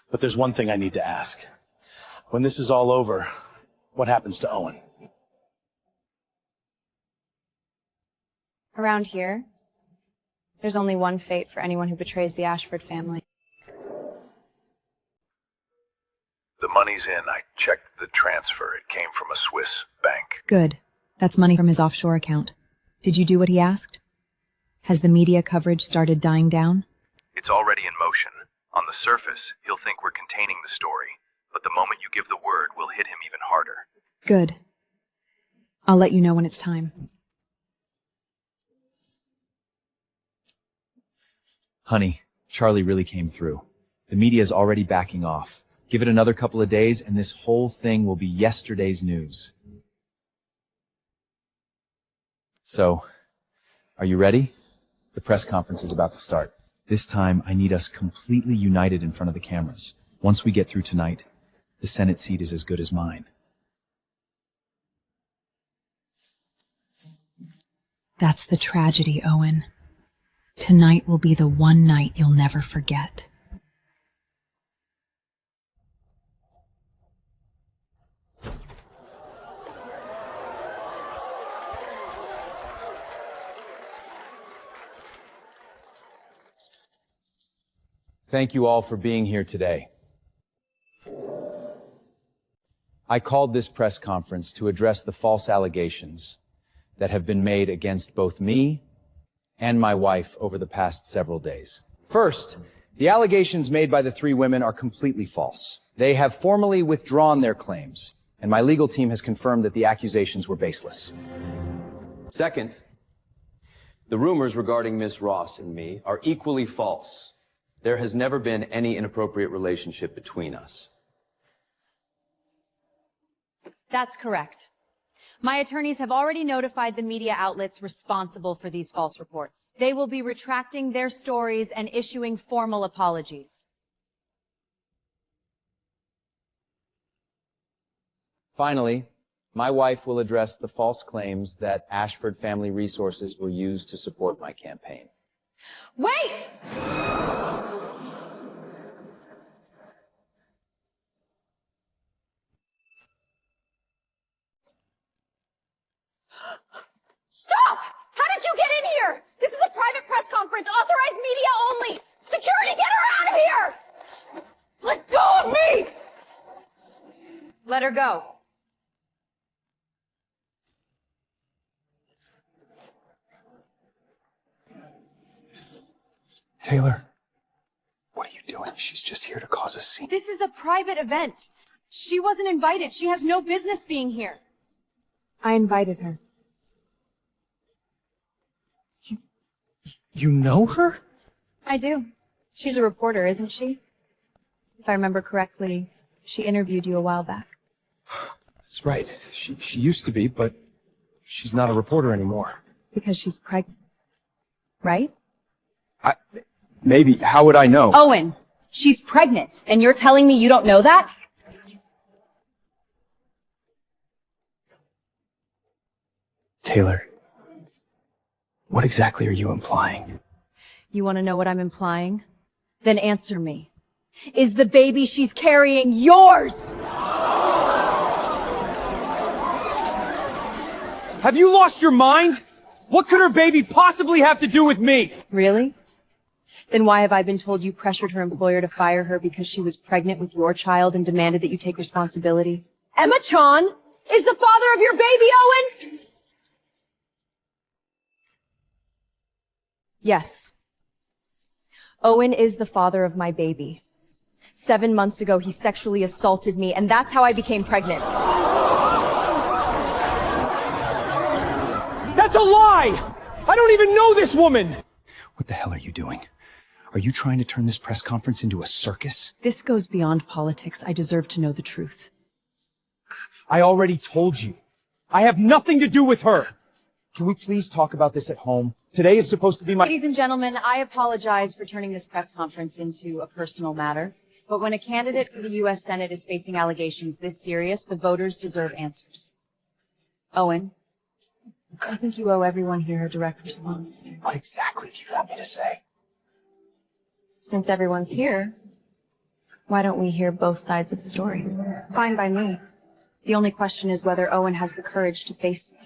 But there's one thing I need to ask. When this is all over, what happens to Owen? Around here, there's only one fate for anyone who betrays the Ashford family. The money's in. I checked the transfer. It came from a Swiss bank. Good. That's money from his offshore account. Did you do what he asked? Has the media coverage started dying down? It's already in motion. On the surface, he'll think we're containing the story. But the moment you give the word, we'll hit him even harder. Good. I'll let you know when it's time. Honey, Charlie really came through. The media's already backing off. Give it another couple of days and this whole thing will be yesterday's news. So, are you ready? The press conference is about to start. This time, I need us completely united in front of the cameras. Once we get through tonight, the Senate seat is as good as mine. That's the tragedy, Owen. Tonight will be the one night you'll never forget. Thank you all for being here today. I called this press conference to address the false allegations that have been made against both me and my wife over the past several days. First, the allegations made by the three women are completely false. They have formally withdrawn their claims, and my legal team has confirmed that the accusations were baseless. Second, the rumors regarding Miss Ross and me are equally false. There has never been any inappropriate relationship between us. That's correct. My attorneys have already notified the media outlets responsible for these false reports. They will be retracting their stories and issuing formal apologies. Finally, my wife will address the false claims that Ashford family resources were used to support my campaign. Wait! Stop! How did you get in here? This is a private press conference, authorized media only! Security, get her out of here! Let go of me! Let her go. Taylor, what are you doing? She's just here to cause a scene. This is a private event. She wasn't invited. She has no business being here. I invited her. You know her? I do. She's a reporter, isn't she? If I remember correctly, she interviewed you a while back. That's right. She used to be, but she's not a reporter anymore. Because she's pregnant. Right? Maybe. How would I know? Owen, she's pregnant, and you're telling me you don't know that? Taylor, what exactly are you implying? You want to know what I'm implying? Then answer me. Is the baby she's carrying yours? Have you lost your mind? What could her baby possibly have to do with me? Really? Then why have I been told you pressured her employer to fire her because she was pregnant with your child and demanded that you take responsibility? Emma Chan is the father of your baby, Owen! Yes. Owen is the father of my baby. 7 months ago, he sexually assaulted me, and that's how I became pregnant. That's a lie! I don't even know this woman! What the hell are you doing? Are you trying to turn this press conference into a circus? This goes beyond politics. I deserve to know the truth. I already told you. I have nothing to do with her. Can we please talk about this at home? Today is supposed to be my— Ladies and gentlemen, I apologize for turning this press conference into a personal matter. But when a candidate for the U.S. Senate is facing allegations this serious, the voters deserve answers. Owen, I think you owe everyone here a direct response. What exactly do you want me to say? Since everyone's here, why don't we hear both sides of the story? Fine by me. The only question is whether Owen has the courage to face me.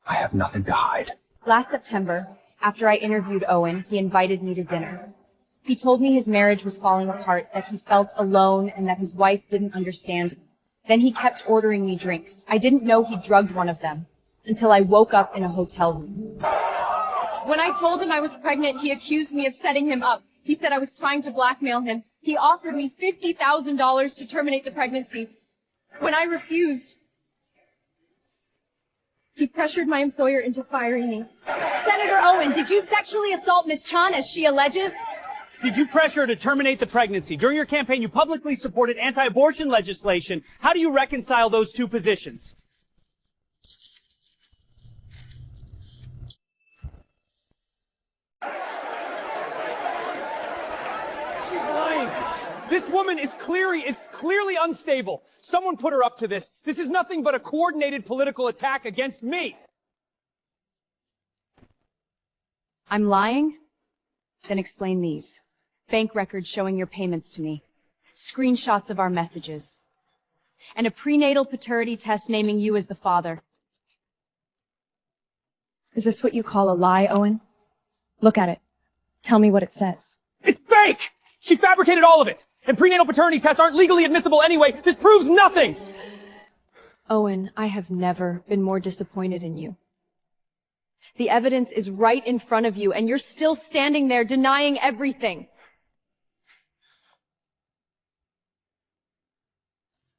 I have nothing to hide. Last September, after I interviewed Owen, he invited me to dinner. He told me his marriage was falling apart, that he felt alone, and that his wife didn't understand him. Then he kept ordering me drinks. I didn't know he drugged one of them until I woke up in a hotel room. When I told him I was pregnant, he accused me of setting him up. He said I was trying to blackmail him. He offered me $50,000 to terminate the pregnancy. When I refused, he pressured my employer into firing me. Senator Owen, did you sexually assault Ms. Chan as she alleges? Did you pressure her to terminate the pregnancy? During your campaign, you publicly supported anti-abortion legislation. How do you reconcile those two positions? She's lying. This woman is clearly unstable. Someone put her up to this. This is nothing but a coordinated political attack against me. I'm lying? Then explain these. Bank records showing your payments to me. Screenshots of our messages. And a prenatal paternity test naming you as the father. Is this what you call a lie, Owen? Look at it. Tell me what it says. It's fake! She fabricated all of it! And prenatal paternity tests aren't legally admissible anyway. This proves nothing! Owen, I have never been more disappointed in you. The evidence is right in front of you, and you're still standing there denying everything.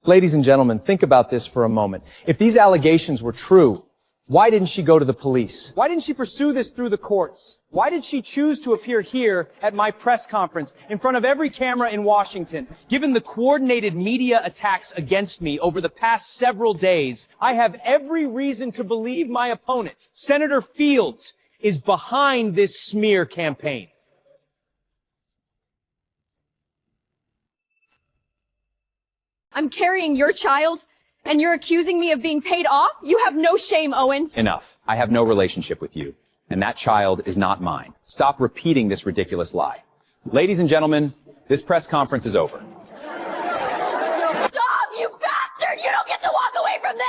Ladies and gentlemen, think about this for a moment. If these allegations were true, why didn't she go to the police? Why didn't she pursue this through the courts? Why did she choose to appear here at my press conference in front of every camera in Washington? Given the coordinated media attacks against me over the past several days, I have every reason to believe my opponent, Senator Fields, is behind this smear campaign. I'm carrying your child, and you're accusing me of being paid off? You have no shame, Owen. Enough. I have no relationship with you. And that child is not mine. Stop repeating this ridiculous lie. Ladies and gentlemen, this press conference is over. Stop, you bastard! You don't get to walk away from this!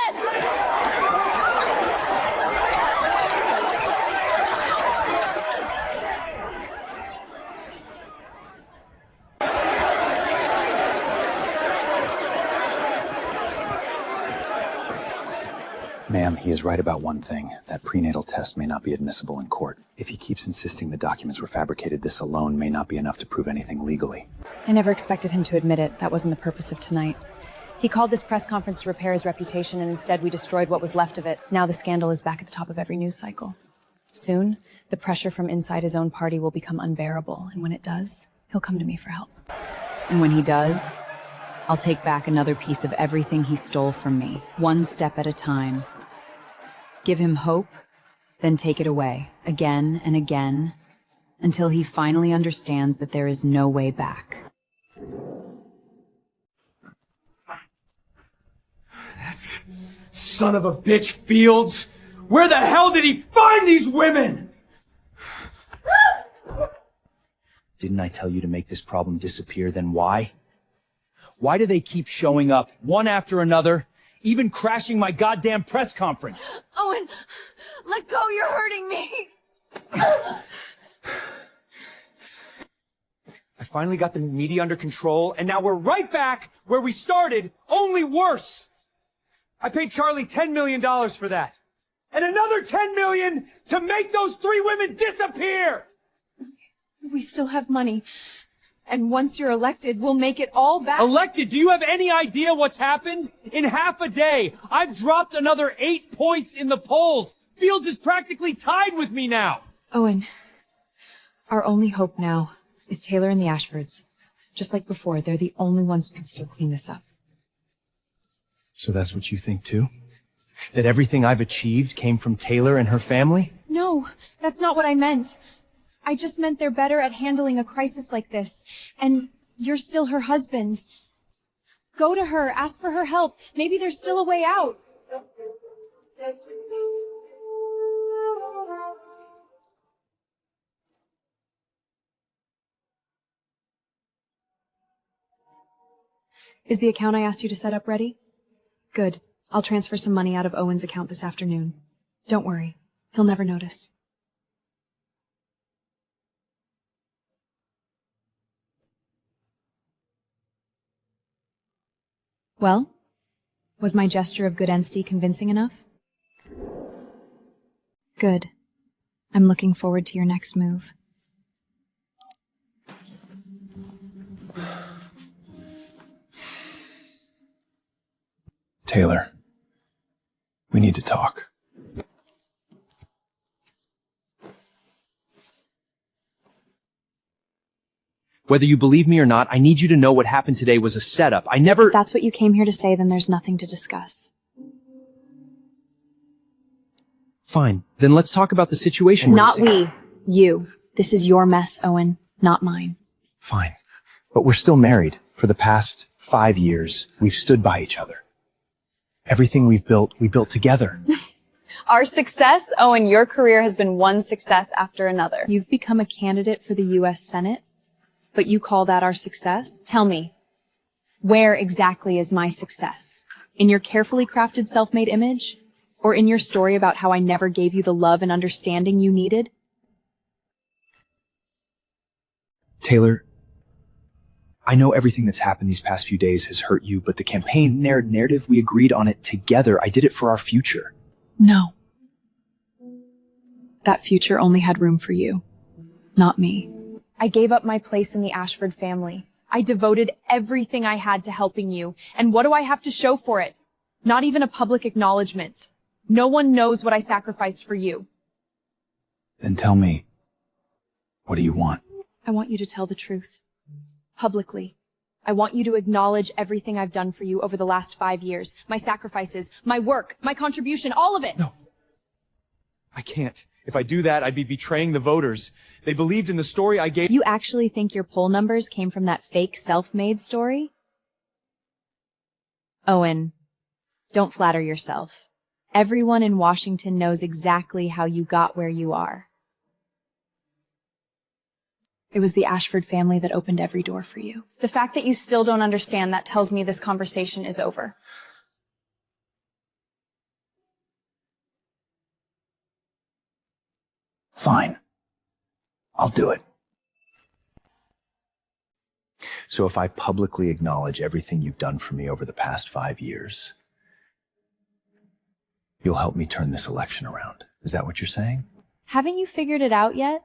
Ma'am, he is right about one thing. That prenatal test may not be admissible in court. If he keeps insisting the documents were fabricated, this alone may not be enough to prove anything legally. I never expected him to admit it. That wasn't the purpose of tonight. He called this press conference to repair his reputation, and instead we destroyed what was left of it. Now the scandal is back at the top of every news cycle. Soon, the pressure from inside his own party will become unbearable, and when it does, he'll come to me for help. And when he does, I'll take back another piece of everything he stole from me, one step at a time. Give him hope, then take it away, again and again, until he finally understands that there is no way back. That son of a bitch, Fields! Where the hell did he find these women? Didn't I tell you to make this problem disappear? Then why? Why do they keep showing up, one after another, even crashing my goddamn press conference? Owen, let go, you're hurting me! I finally got the media under control, and now we're right back where we started, only worse! I paid Charlie $10 million for that. And another $10 million to make those 3 women disappear! We still have money. And once you're elected, we'll make it all back. Elected? Do you have any idea what's happened? In half a day, I've dropped another 8 points in the polls. Fields is practically tied with me now. Owen, our only hope now is Taylor and the Ashfords. Just like before, they're the only ones who can still clean this up. So that's what you think too? That everything I've achieved came from Taylor and her family? No, that's not what I meant. I just meant they're better at handling a crisis like this. And you're still her husband. Go to her, ask for her help. Maybe there's still a way out. Is the account I asked you to set up ready? Good. I'll transfer some money out of Owen's account this afternoon. Don't worry. He'll never notice. Well, was my gesture of good honesty convincing enough? Good. I'm looking forward to your next move. Taylor, we need to talk. Whether you believe me or not, I need you to know what happened today was a setup. I never— If that's what you came here to say, then there's nothing to discuss. Fine. Then let's talk about the situation. Not we. You. This is your mess, Owen, not mine. Fine. But we're still married. For the past 5 years, we've stood by each other. Everything we built together. Our success? Owen, your career has been one success after another. You've become a candidate for the U.S. Senate, but you call that our success? Tell me, where exactly is my success? In your carefully crafted self-made image? Or in your story about how I never gave you the love and understanding you needed? Taylor, I know everything that's happened these past few days has hurt you, but the campaign narrative, we agreed on it together. I did it for our future. No. That future only had room for you, not me. I gave up my place in the Ashford family. I devoted everything I had to helping you. And what do I have to show for it? Not even a public acknowledgement. No one knows what I sacrificed for you. Then tell me, what do you want? I want you to tell the truth. Publicly. I want you to acknowledge everything I've done for you over the last 5 years. My sacrifices, my work, my contribution, all of it. No. I can't. If I do that, I'd be betraying the voters. They believed in the story I gave— You actually think your poll numbers came from that fake self-made story? Owen, don't flatter yourself. Everyone in Washington knows exactly how you got where you are. It was the Ashford family that opened every door for you. The fact that you still don't understand that tells me this conversation is over. Fine. I'll do it. So if I publicly acknowledge everything you've done for me over the past 5 years, you'll help me turn this election around. Is that what you're saying? Haven't you figured it out yet?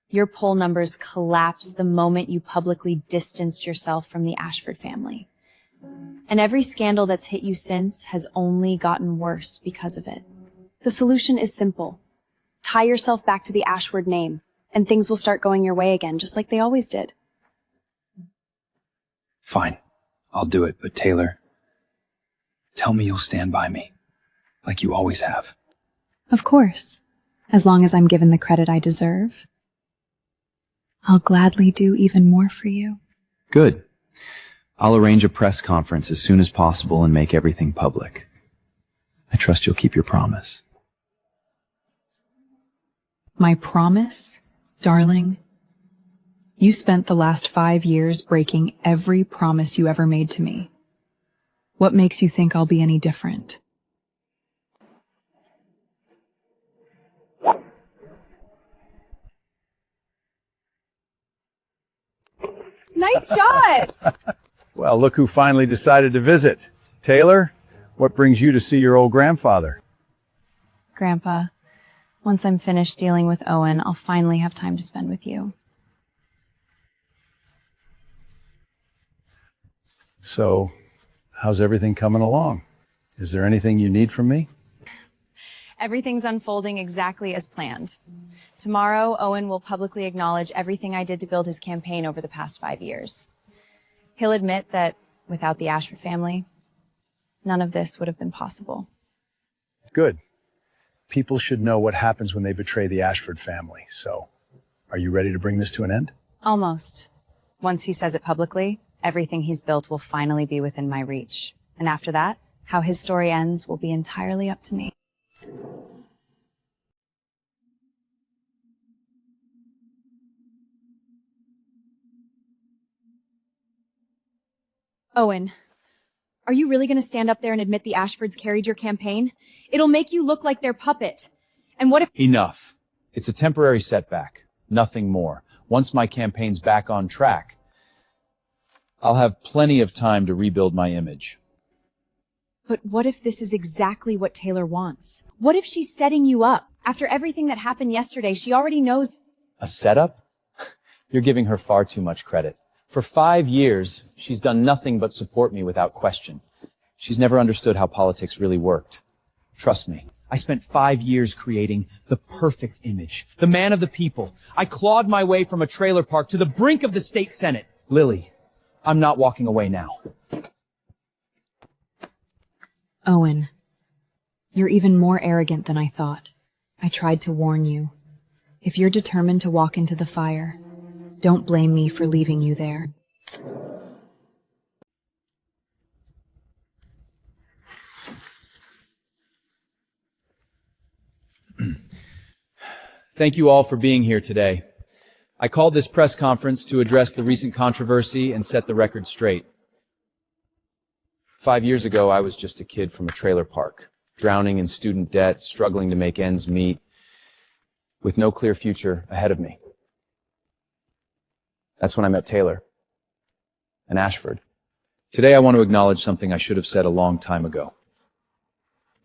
Your poll numbers collapsed the moment you publicly distanced yourself from the Ashford family. And every scandal that's hit you since has only gotten worse because of it. The solution is simple. Tie yourself back to the Ashford name, and things will start going your way again, just like they always did. Fine. I'll do it, but Taylor, tell me you'll stand by me, like you always have. Of course. As long as I'm given the credit I deserve. I'll gladly do even more for you. Good. I'll arrange a press conference as soon as possible and make everything public. I trust you'll keep your promise. My promise, darling? You spent the last 5 years breaking every promise you ever made to me. What makes you think I'll be any different? Nice shots! Well, look who finally decided to visit. Taylor, what brings you to see your old grandfather? Grandpa, once I'm finished dealing with Owen, I'll finally have time to spend with you. So, how's everything coming along? Is there anything you need from me? Everything's unfolding exactly as planned. Tomorrow, Owen will publicly acknowledge everything I did to build his campaign over the past 5 years. He'll admit that without the Ashford family, none of this would have been possible. Good. People should know what happens when they betray the Ashford family, so are you ready to bring this to an end? Almost. Once he says it publicly, everything he's built will finally be within my reach. And after that, how his story ends will be entirely up to me. Owen, are you really going to stand up there and admit the Ashfords carried your campaign? It'll make you look like their puppet. And what if— Enough. It's a temporary setback. Nothing more. Once my campaign's back on track, I'll have plenty of time to rebuild my image. But what if this is exactly what Taylor wants? What if she's setting you up? After everything that happened yesterday, she already knows— A setup? You're giving her far too much credit. For 5 years, she's done nothing but support me without question. She's never understood how politics really worked. Trust me, I spent 5 years creating the perfect image, the man of the people. I clawed my way from a trailer park to the brink of the state senate. Lily, I'm not walking away now. Owen, you're even more arrogant than I thought. I tried to warn you. If you're determined to walk into the fire, don't blame me for leaving you there. Thank you all for being here today. I called this press conference to address the recent controversy and set the record straight. 5 years ago, I was just a kid from a trailer park, drowning in student debt, struggling to make ends meet, with no clear future ahead of me. That's when I met Taylor and Ashford. Today, I want to acknowledge something I should have said a long time ago.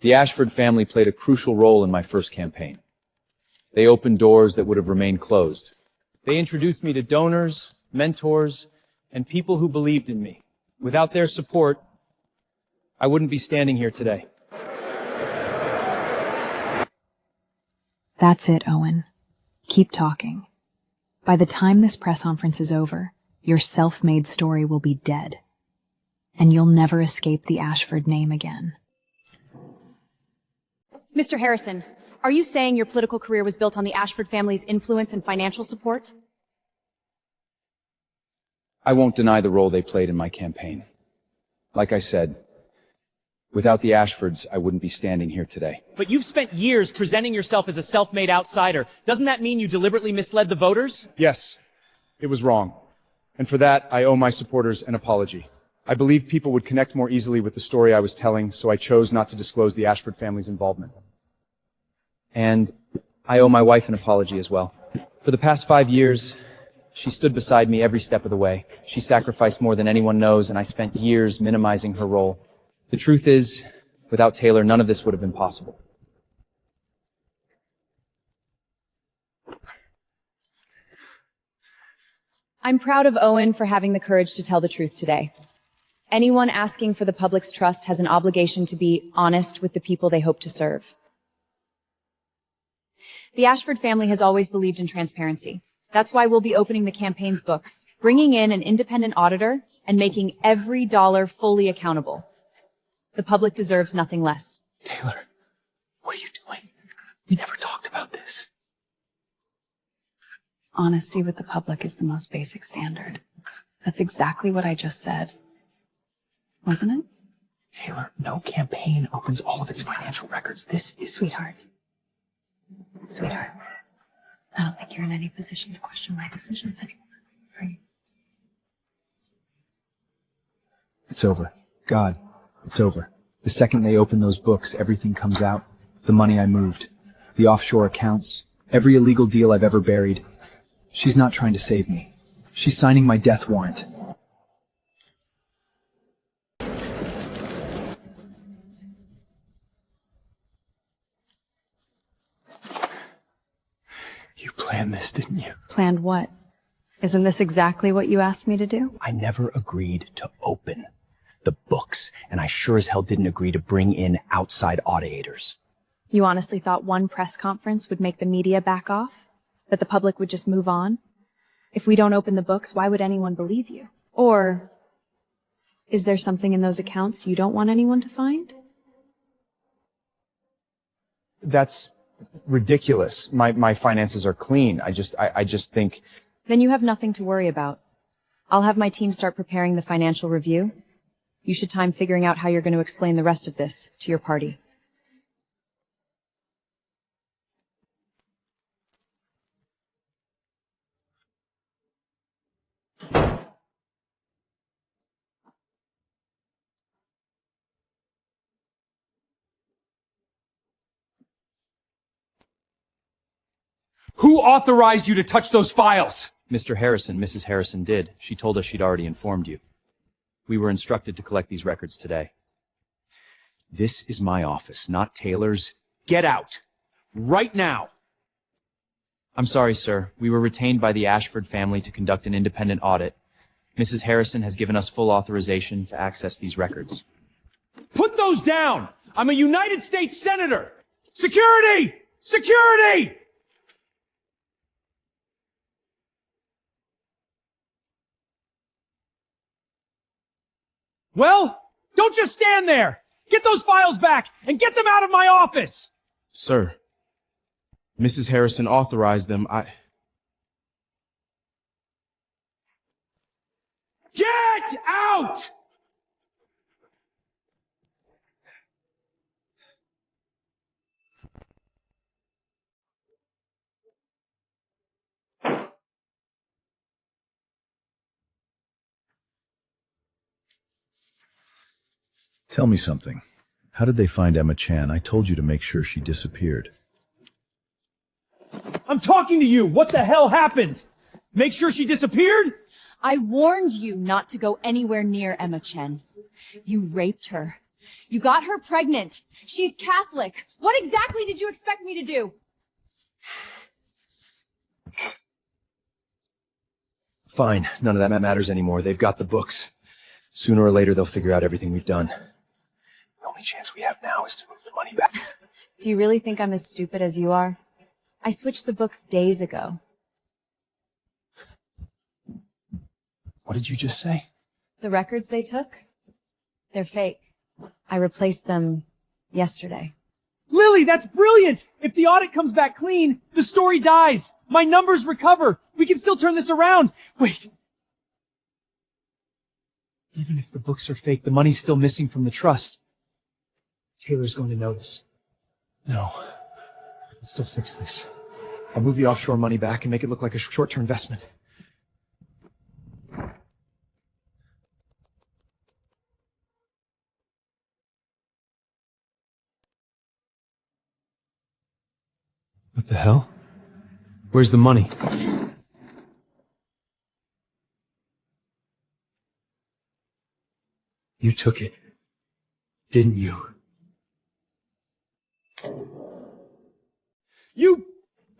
The Ashford family played a crucial role in my first campaign. They opened doors that would have remained closed. They introduced me to donors, mentors, and people who believed in me. Without their support, I wouldn't be standing here today. That's it, Owen. Keep talking. By the time this press conference is over, your self-made story will be dead. And you'll never escape the Ashford name again. Mr. Harrison, are you saying your political career was built on the Ashford family's influence and financial support? I won't deny the role they played in my campaign. Like I said, Without the Ashfords, I wouldn't be standing here today. But you've spent years presenting yourself as a self-made outsider. Doesn't that mean you deliberately misled the voters? Yes, it was wrong. And for that, I owe my supporters an apology. I believed people would connect more easily with the story I was telling, so I chose not to disclose the Ashford family's involvement. And I owe my wife an apology as well. For the past 5 years, she stood beside me every step of the way. She sacrificed more than anyone knows, and I spent years minimizing her role. The truth is, without Taylor, none of this would have been possible. I'm proud of Owen for having the courage to tell the truth today. Anyone asking for the public's trust has an obligation to be honest with the people they hope to serve. The Ashford family has always believed in transparency. That's why we'll be opening the campaign's books, bringing in an independent auditor, and making every dollar fully accountable. The public deserves nothing less. Taylor, what are you doing? We never talked about this. Honesty with the public is the most basic standard. That's exactly what I just said. Wasn't it? Taylor, no campaign opens all of its financial records. This is... Sweetheart, I don't think you're in any position to question my decisions anymore, are you? It's over. God, it's over. The second they open those books, everything comes out. The money I moved, the offshore accounts, every illegal deal I've ever buried. She's not trying to save me. She's signing my death warrant. You planned this, didn't you? Planned what? Isn't this exactly what you asked me to do? I never agreed to open the books, and I sure as hell didn't agree to bring in outside auditors. You honestly thought one press conference would make the media back off? That the public would just move on? If we don't open the books, why would anyone believe you? Or is there something in those accounts you don't want anyone to find? That's ridiculous. My finances are clean. I just think... Then you have nothing to worry about. I'll have my team start preparing the financial review. You should time figuring out how you're going to explain the rest of this to your party. Who authorized you to touch those files? Mr. Harrison, Mrs. Harrison did. She told us she'd already informed you. We were instructed to collect these records today. This is my office, not Taylor's. Get out. Right now. I'm sorry, sir. We were retained by the Ashford family to conduct an independent audit. Mrs. Harrison has given us full authorization to access these records. Put those down! I'm a United States Senator! Security! Security! Well, don't just stand there! Get those files back and get them out of my office! Sir, Mrs. Harrison authorized them. Get out! Tell me something. How did they find Emma Chan? I told you to make sure she disappeared. I'm talking to you! What the hell happened? Make sure she disappeared? I warned you not to go anywhere near Emma Chen. You raped her. You got her pregnant. She's Catholic. What exactly did you expect me to do? Fine. None of that matters anymore. They've got the books. Sooner or later, they'll figure out everything we've done. The only chance we have now is to move the money back. Do you really think I'm as stupid as you are? I switched the books days ago. What did you just say? The records they took? They're fake. I replaced them yesterday. Lily, that's brilliant! If the audit comes back clean, the story dies. My numbers recover. We can still turn this around. Wait. Even if the books are fake, the money's still missing from the trust. Taylor's going to notice. No. Let's still fix this. I'll move the offshore money back and make it look like a short-term investment. What the hell? Where's the money? You took it, didn't you? You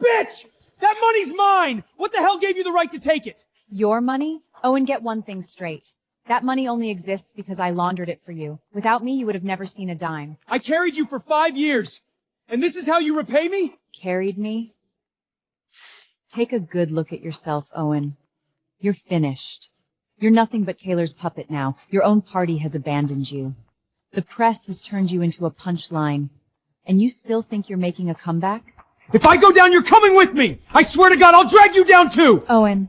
bitch! That money's mine! What the hell gave you the right to take it? Your money? Owen, get one thing straight. That money only exists because I laundered it for you. Without me, you would have never seen a dime. I carried you for 5 years, and this is how you repay me? Carried me? Take a good look at yourself, Owen. You're finished. You're nothing but Taylor's puppet now. Your own party has abandoned you. The press has turned you into a punchline. And you still think you're making a comeback? If I go down, you're coming with me! I swear to God, I'll drag you down too! Owen,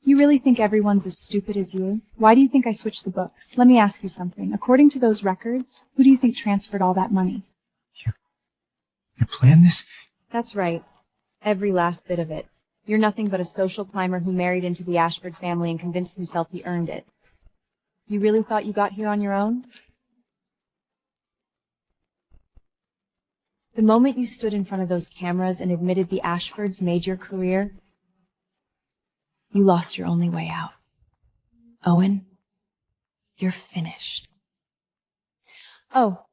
you really think everyone's as stupid as you? Why do you think I switched the books? Let me ask you something. According to those records, who do you think transferred all that money? You planned this? That's right. Every last bit of it. You're nothing but a social climber who married into the Ashford family and convinced himself he earned it. You really thought you got here on your own? The moment you stood in front of those cameras and admitted the Ashfords made your career, you lost your only way out. Owen, you're finished. Oh,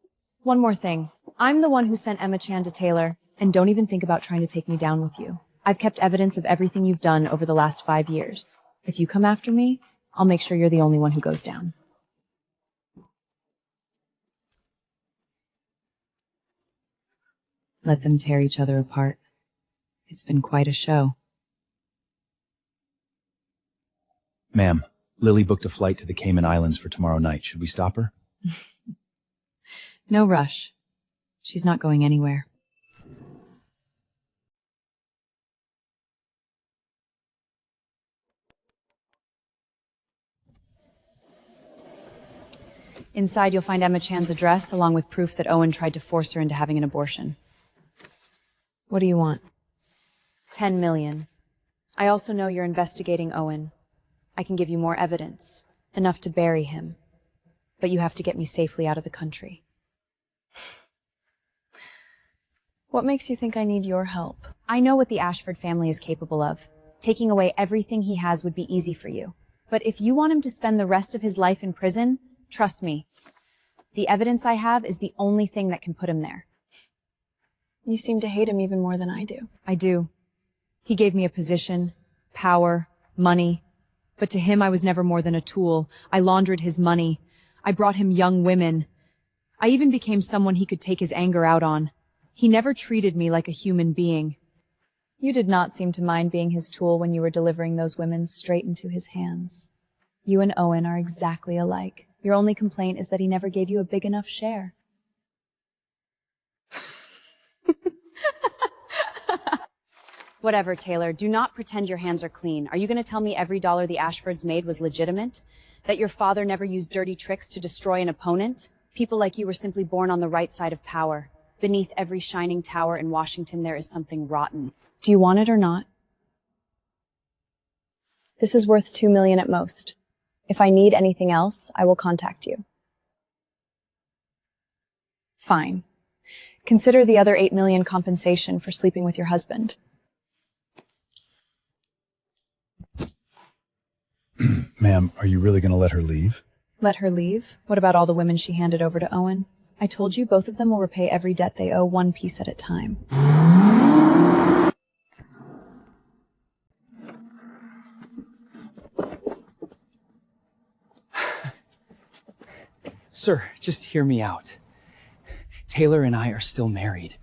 one more thing. I'm the one who sent Emma Chan to Taylor, and don't even think about trying to take me down with you. I've kept evidence of everything you've done over the last 5 years. If you come after me, I'll make sure you're the only one who goes down. Let them tear each other apart. It's been quite a show. Ma'am, Lily booked a flight to the Cayman Islands for tomorrow night. Should we stop her? No rush. She's not going anywhere. Inside, you'll find Emma Chan's address, along with proof that Owen tried to force her into having an abortion. What do you want? 10 million. I also know you're investigating Owen. I can give you more evidence, enough to bury him. But you have to get me safely out of the country. What makes you think I need your help? I know what the Ashford family is capable of. Taking away everything he has would be easy for you. But if you want him to spend the rest of his life in prison, trust me, the evidence I have is the only thing that can put him there. You seem to hate him even more than I do. I do. He gave me a position, power, money. But to him, I was never more than a tool. I laundered his money. I brought him young women. I even became someone he could take his anger out on. He never treated me like a human being. You did not seem to mind being his tool when you were delivering those women straight into his hands. You and Owen are exactly alike. Your only complaint is that he never gave you a big enough share. Whatever, Taylor. Do not pretend your hands are clean. Are you going to tell me every dollar the Ashfords made was legitimate? That your father never used dirty tricks to destroy an opponent? People like you were simply born on the right side of power. Beneath every shining tower in Washington, there is something rotten. Do you want it or not? This is worth 2 million at most. If I need anything else, I will contact you. Fine. Consider the other 8 million compensation for sleeping with your husband. Ma'am, are you really going to let her leave? Let her leave? What about all the women she handed over to Owen? I told you both of them will repay every debt they owe, one piece at a time. Sir, just hear me out. Taylor and I are still married.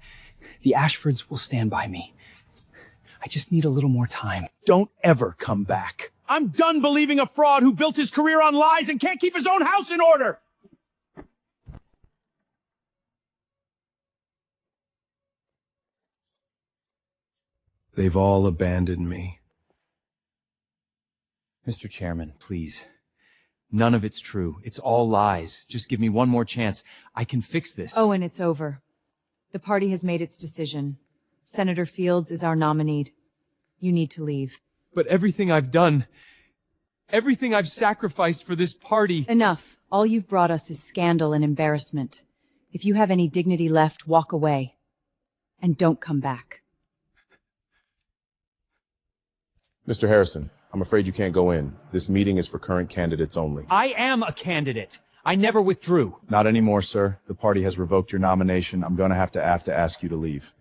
The Ashfords will stand by me. I just need a little more time. Don't ever come back. I'm done believing a fraud who built his career on lies and can't keep his own house in order! They've all abandoned me. Mr. Chairman, please. None of it's true. It's all lies. Just give me one more chance. I can fix this. Owen, it's over. The party has made its decision. Senator Fields is our nominee. You need to leave. But everything I've done, everything I've sacrificed for this party... Enough. All you've brought us is scandal and embarrassment. If you have any dignity left, walk away. And don't come back. Mr. Harrison, I'm afraid you can't go in. This meeting is for current candidates only. I am a candidate. I never withdrew. Not anymore, sir. The party has revoked your nomination. I'm going to have to ask you to leave.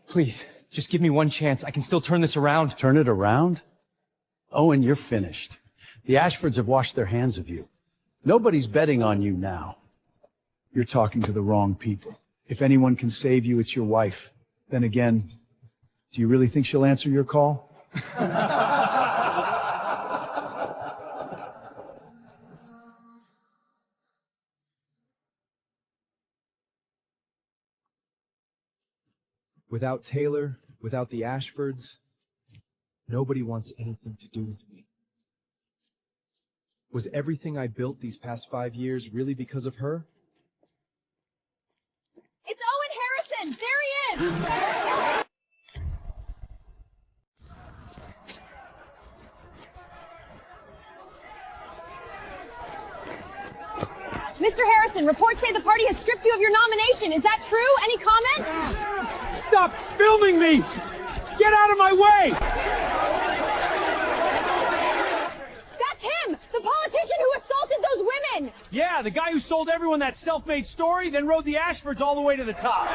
Please, just give me one chance. I can still turn this around. Turn it around? Owen, you're finished. The Ashfords have washed their hands of you. Nobody's betting on you now. You're talking to the wrong people. If anyone can save you, it's your wife. Then again, do you really think she'll answer your call? Without Taylor, without the Ashfords, nobody wants anything to do with me. Was everything I built these past 5 years really because of her? It's Owen Harrison! There he is! Mr. Harrison, reports say the party has stripped you of your nomination. Is that true? Any comment? Stop filming me! Get out of my way! That's him! The politician who assaulted those women! Yeah, the guy who sold everyone that self-made story, then rode the Ashfords all the way to the top.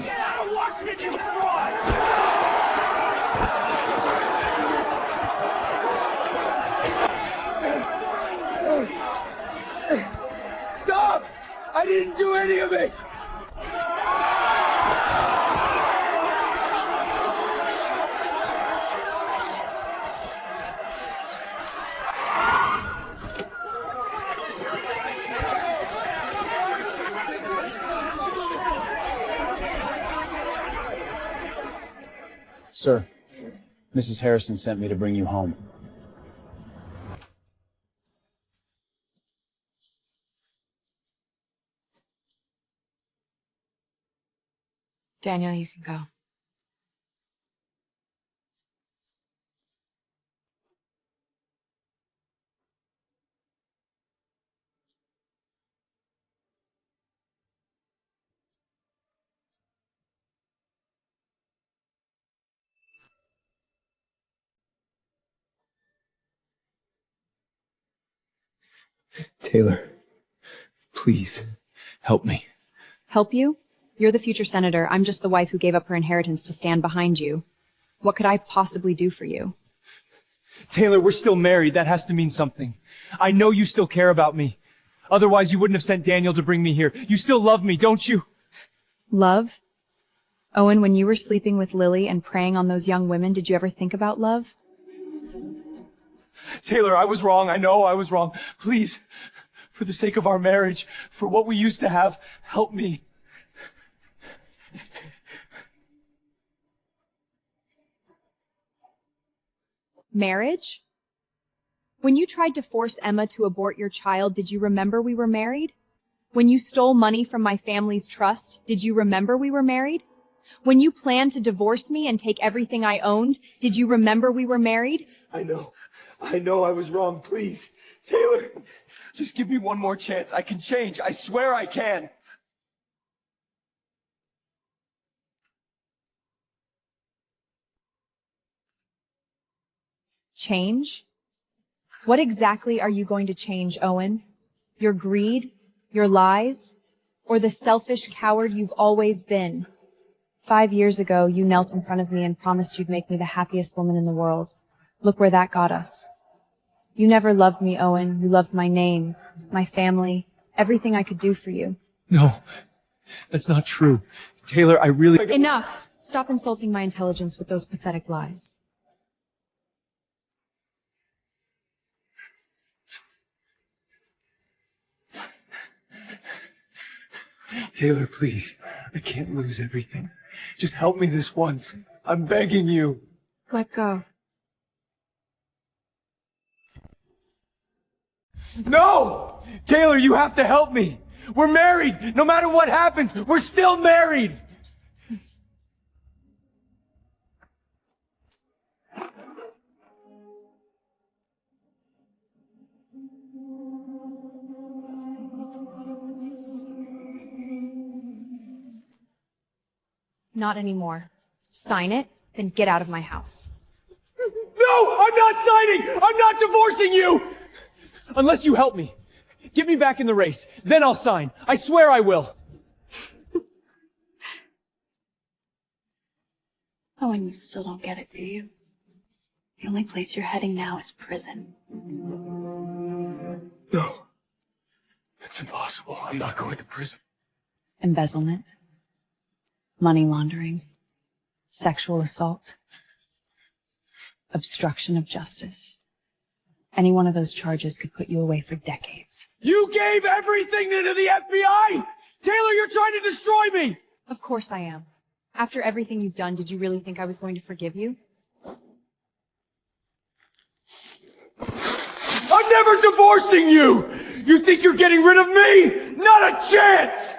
Get out of Washington, you fraud! Stop! I didn't do any of it! Sir, Mrs. Harrison sent me to bring you home. Daniel, you can go. Taylor, please, help me. Help you? You're the future senator. I'm just the wife who gave up her inheritance to stand behind you. What could I possibly do for you? Taylor, we're still married. That has to mean something. I know you still care about me. Otherwise, you wouldn't have sent Daniel to bring me here. You still love me, don't you? Love? Owen, when you were sleeping with Lily and preying on those young women, did you ever think about love? Taylor, I was wrong. I know I was wrong. Please, for the sake of our marriage, for what we used to have, help me. Marriage? When you tried to force Emma to abort your child, did you remember we were married? When you stole money from my family's trust, did you remember we were married? When you planned to divorce me and take everything I owned, did you remember we were married? I know I was wrong. Please, Taylor, just give me one more chance. I can change. I swear I can. Change? What exactly are you going to change, Owen? Your greed? Your lies? Or the selfish coward you've always been? 5 years ago, you knelt in front of me and promised you'd make me the happiest woman in the world. Look where that got us. You never loved me, Owen. You loved my name, my family, everything I could do for you. No, that's not true. Taylor, I really... Enough! Stop insulting my intelligence with those pathetic lies. Taylor, please. I can't lose everything. Just help me this once. I'm begging you. Let go. No! Taylor, you have to help me. We're married. No matter what happens, we're still married. Not anymore. Sign it, then get out of my house. No! I'm not signing! I'm not divorcing you! Unless you help me. Get me back in the race. Then I'll sign. I swear I will. Oh, and you still don't get it, do you? The only place you're heading now is prison. No. It's impossible. I'm not going to prison. Embezzlement, money laundering, sexual assault, obstruction of justice. Any one of those charges could put you away for decades. You gave everything to the FBI! Taylor, you're trying to destroy me! Of course I am. After everything you've done, did you really think I was going to forgive you? I'm never divorcing you! You think you're getting rid of me? Not a chance!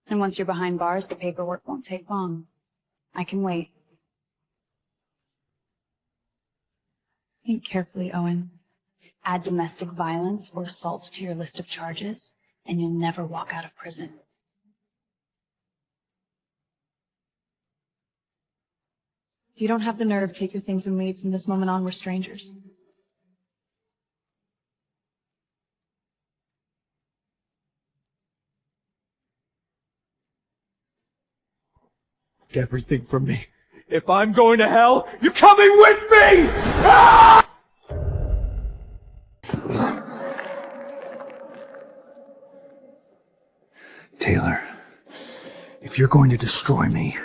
And once you're behind bars, the paperwork won't take long. I can wait. Think carefully, Owen. Add domestic violence or assault to your list of charges, and you'll never walk out of prison. If you don't have the nerve, take your things and leave. From this moment on, we're strangers. Everything from me. If I'm going to hell, you're coming with me! Ah! Taylor, if you're going to destroy me,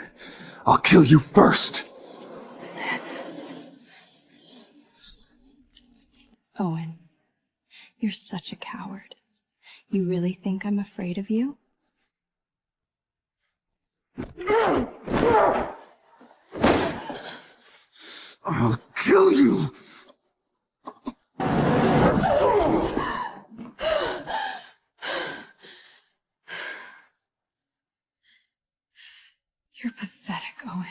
I'll kill you first. Owen, you're such a coward. You really think I'm afraid of you? I'll kill you! You're pathetic, Owen.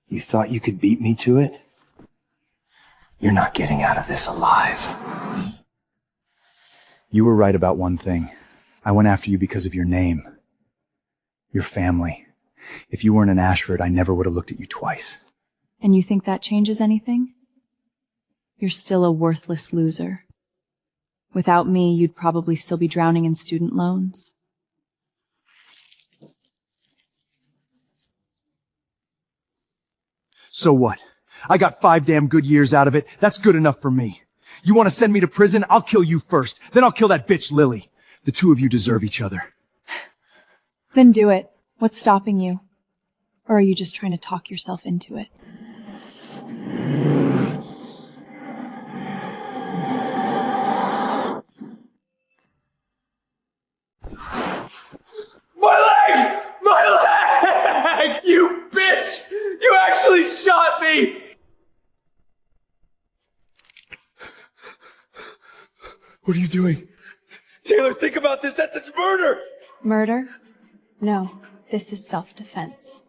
You thought you could beat me to it? You're not getting out of this alive. You were right about one thing. I went after you because of your name. Your family. If you weren't an Ashford, I never would have looked at you twice. And you think that changes anything? You're still a worthless loser. Without me, you'd probably still be drowning in student loans. So what? I got 5 damn good years out of it. That's good enough for me. You want to send me to prison? I'll kill you first. Then I'll kill that bitch Lily. The two of you deserve each other. Then do it. What's stopping you? Or are you just trying to talk yourself into it? My leg! My leg! You bitch! You actually shot me! What are you doing? Taylor, think about this. That's murder! Murder? No, this is self-defense.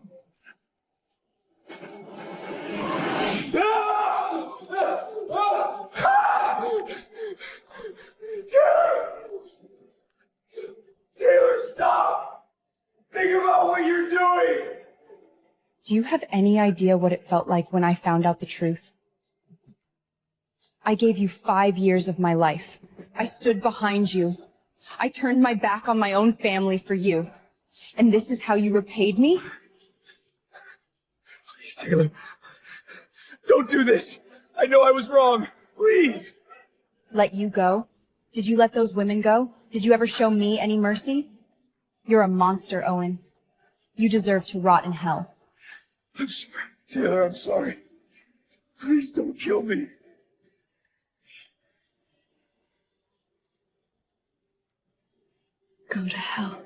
Taylor, stop! Think about what you're doing! Do you have any idea what it felt like when I found out the truth? I gave you 5 years of my life. I stood behind you. I turned my back on my own family for you. And this is how you repaid me? Please, Taylor. Don't do this. I know I was wrong. Please. Let you go? Did you let those women go? Did you ever show me any mercy? You're a monster, Owen. You deserve to rot in hell. I'm sorry. Taylor, I'm sorry. Please don't kill me. Go to hell.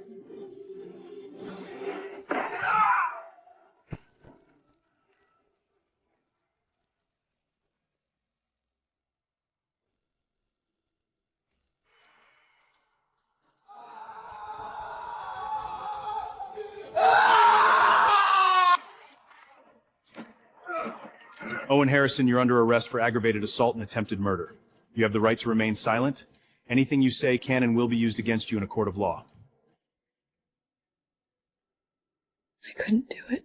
Owen Harrison, you're under arrest for aggravated assault and attempted murder. You have the right to remain silent. Anything you say can and will be used against you in a court of law. I couldn't do it.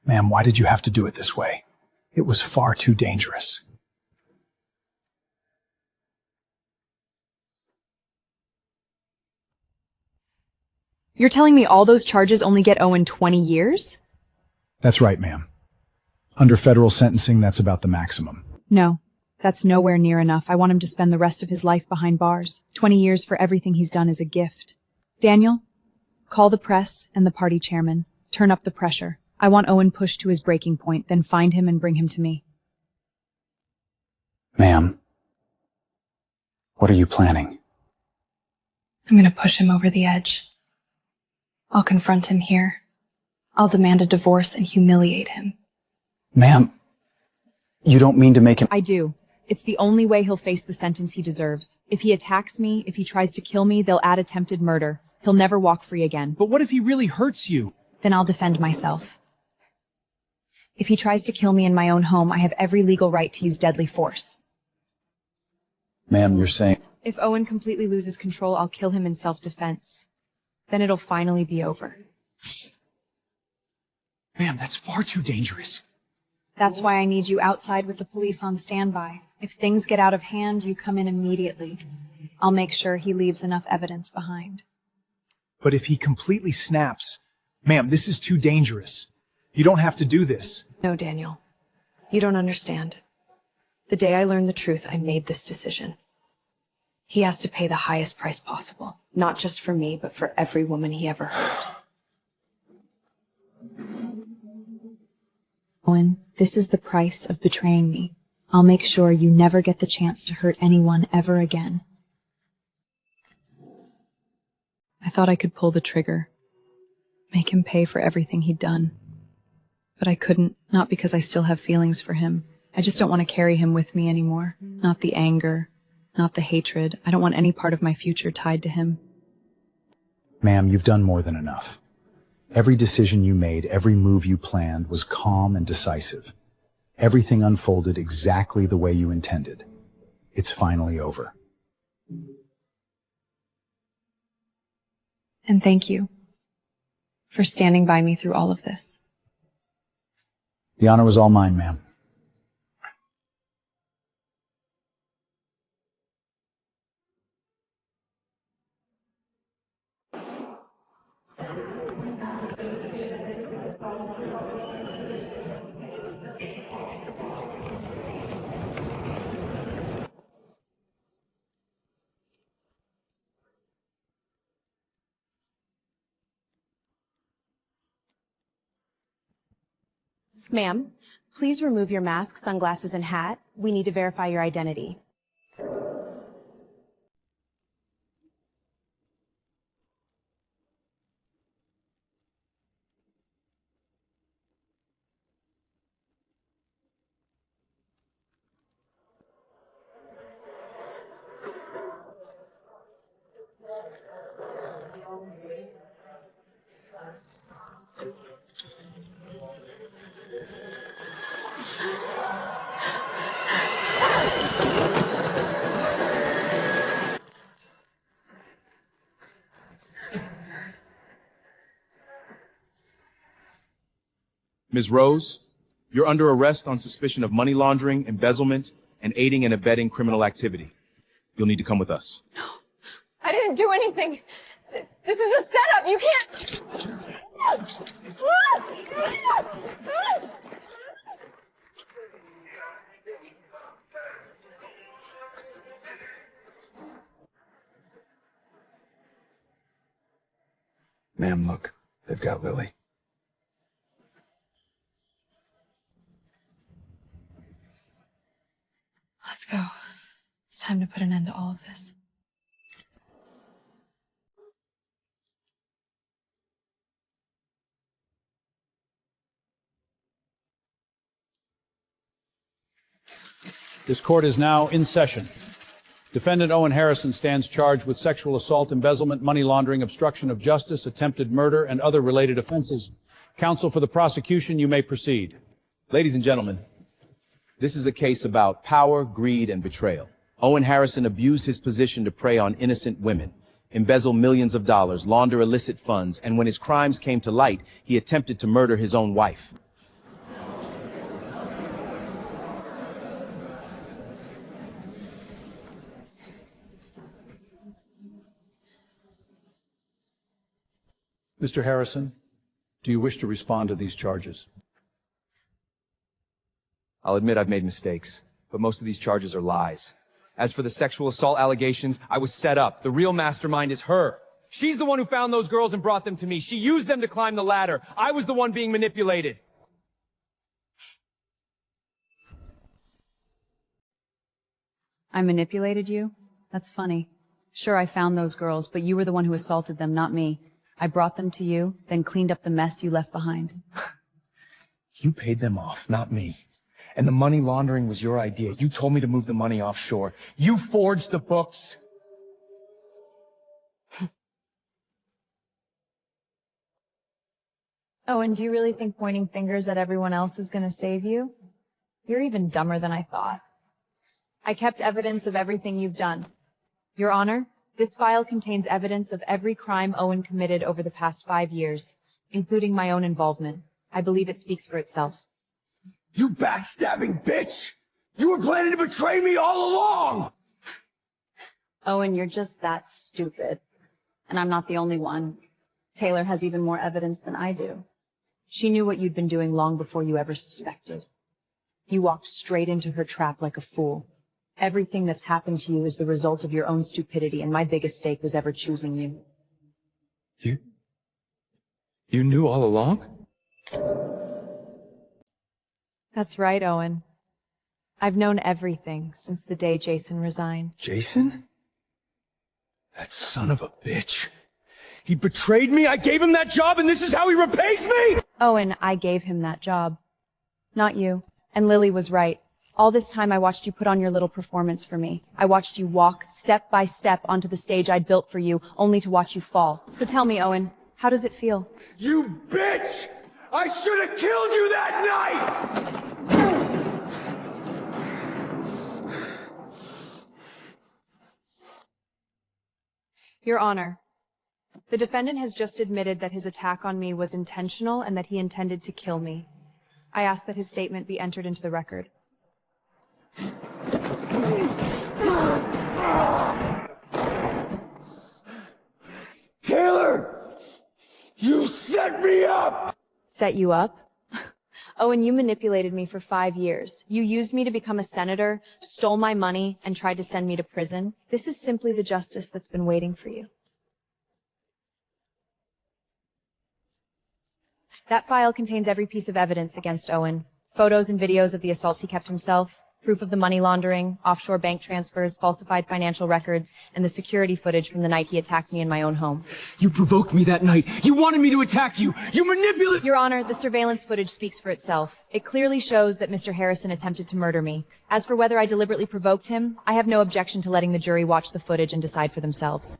Ma'am, why did you have to do it this way? It was far too dangerous. You're telling me all those charges only get Owen 20 years? That's right, ma'am. Under federal sentencing, that's about the maximum. No, that's nowhere near enough. I want him to spend the rest of his life behind bars. 20 years for everything he's done is a gift. Daniel, call the press and the party chairman. Turn up the pressure. I want Owen pushed to his breaking point, then find him and bring him to me. Ma'am, what are you planning? I'm gonna push him over the edge. I'll confront him here. I'll demand a divorce and humiliate him. Ma'am, you don't mean to make him— I do. It's the only way he'll face the sentence he deserves. If he attacks me, if he tries to kill me, they'll add attempted murder. He'll never walk free again. But what if he really hurts you? Then I'll defend myself. If he tries to kill me in my own home, I have every legal right to use deadly force. Ma'am, you're saying— If Owen completely loses control, I'll kill him in self-defense. Then it'll finally be over. Ma'am, that's far too dangerous. That's why I need you outside with the police on standby. If things get out of hand, you come in immediately. I'll make sure he leaves enough evidence behind. But if he completely snaps, ma'am, this is too dangerous. You don't have to do this. No, Daniel. You don't understand. The day I learned the truth, I made this decision. He has to pay the highest price possible, not just for me, but for every woman he ever hurt. Owen, this is the price of betraying me. I'll make sure you never get the chance to hurt anyone ever again. I thought I could pull the trigger, make him pay for everything he'd done. But I couldn't, not because I still have feelings for him. I just don't want to carry him with me anymore. Not the anger, not the hatred. I don't want any part of my future tied to him. Ma'am, you've done more than enough. Every decision you made, every move you planned was calm and decisive. Everything unfolded exactly the way you intended. It's finally over. And thank you for standing by me through all of this. The honor was all mine, ma'am. Ma'am, please remove your mask, sunglasses, and hat. We need to verify your identity. Ms. Rose, you're under arrest on suspicion of money laundering, embezzlement, and aiding and abetting criminal activity. You'll need to come with us. I didn't do anything. This is a setup! You can't... Ma'am, look. They've got Lily. Let's go. It's time to put an end to all of this. This court is now in session. Defendant Owen Harrison stands charged with sexual assault, embezzlement, money laundering, obstruction of justice, attempted murder, and other related offenses. Counsel for the prosecution, you may proceed. Ladies and gentlemen, this is a case about power, greed, and betrayal. Owen Harrison abused his position to prey on innocent women, embezzle millions of dollars, launder illicit funds, and when his crimes came to light, he attempted to murder his own wife. Mr. Harrison, do you wish to respond to these charges? I'll admit I've made mistakes, but most of these charges are lies. As for the sexual assault allegations, I was set up. The real mastermind is her. She's the one who found those girls and brought them to me. She used them to climb the ladder. I was the one being manipulated. I manipulated you? That's funny. Sure, I found those girls, but you were the one who assaulted them, not me. I brought them to you, then cleaned up the mess you left behind. You paid them off, not me. And the money laundering was your idea. You told me to move the money offshore. You forged the books. Oh, and do you really think pointing fingers at everyone else is going to save you? You're even dumber than I thought. I kept evidence of everything you've done. Your Honor, this file contains evidence of every crime Owen committed over the past 5 years, including my own involvement. I believe it speaks for itself. You backstabbing bitch! You were planning to betray me all along! Owen, you're just that stupid. And I'm not the only one. Taylor has even more evidence than I do. She knew what you'd been doing long before you ever suspected. You walked straight into her trap like a fool. Everything that's happened to you is the result of your own stupidity, and my biggest stake was ever choosing you. You knew all along? That's right, Owen. I've known everything since the day Jason resigned. Jason? That son of a bitch. He betrayed me, I gave him that job, and this is how he repays me? Owen, I gave him that job. Not you. And Lily was right. All this time I watched you put on your little performance for me. I watched you walk step by step onto the stage I'd built for you, only to watch you fall. So tell me, Owen, how does it feel? You bitch! I should have killed you that night! Your Honor, the defendant has just admitted that his attack on me was intentional and that he intended to kill me. I ask that his statement be entered into the record. Taylor! You set me up! Set you up? Owen, you manipulated me for 5 years. You used me to become a senator, stole my money, and tried to send me to prison. This is simply the justice that's been waiting for you. That file contains every piece of evidence against Owen. Photos and videos of the assaults he kept himself, proof of the money laundering, offshore bank transfers, falsified financial records, and the security footage from the night he attacked me in my own home. You provoked me that night. You wanted me to attack you. You manipulated— Your Honor, the surveillance footage speaks for itself. It clearly shows that Mr. Harrison attempted to murder me. As for whether I deliberately provoked him, I have no objection to letting the jury watch the footage and decide for themselves.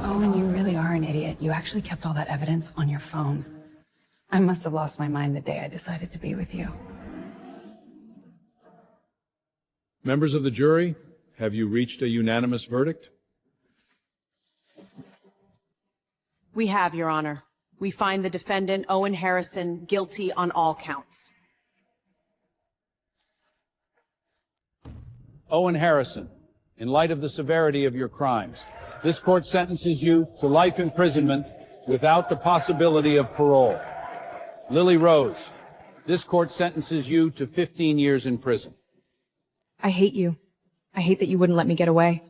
Owen, you really are an idiot. You actually kept all that evidence on your phone. I must have lost my mind the day I decided to be with you. Members of the jury, have you reached a unanimous verdict? We have, Your Honor. We find the defendant, Owen Harrison, guilty on all counts. Owen Harrison, in light of the severity of your crimes, this court sentences you to life imprisonment without the possibility of parole. Lily Rose, this court sentences you to 15 years in prison. I hate you. I hate that you wouldn't let me get away.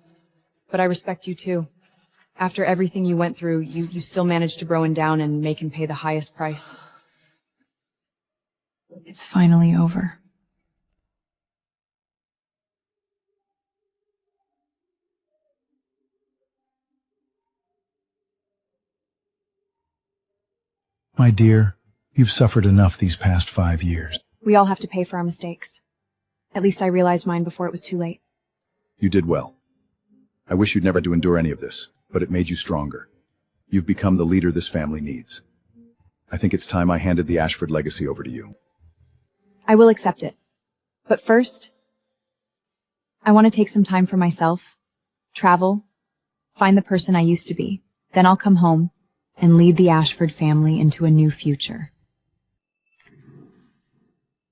But I respect you too. After everything you went through, you still managed to bro him down and make him pay the highest price. It's finally over. My dear, you've suffered enough these past 5 years. We all have to pay for our mistakes. At least I realized mine before it was too late. You did well. I wish you'd never had to endure any of this, but it made you stronger. You've become the leader this family needs. I think it's time I handed the Ashford legacy over to you. I will accept it. But first, I want to take some time for myself, travel, find the person I used to be. Then I'll come home and lead the Ashford family into a new future.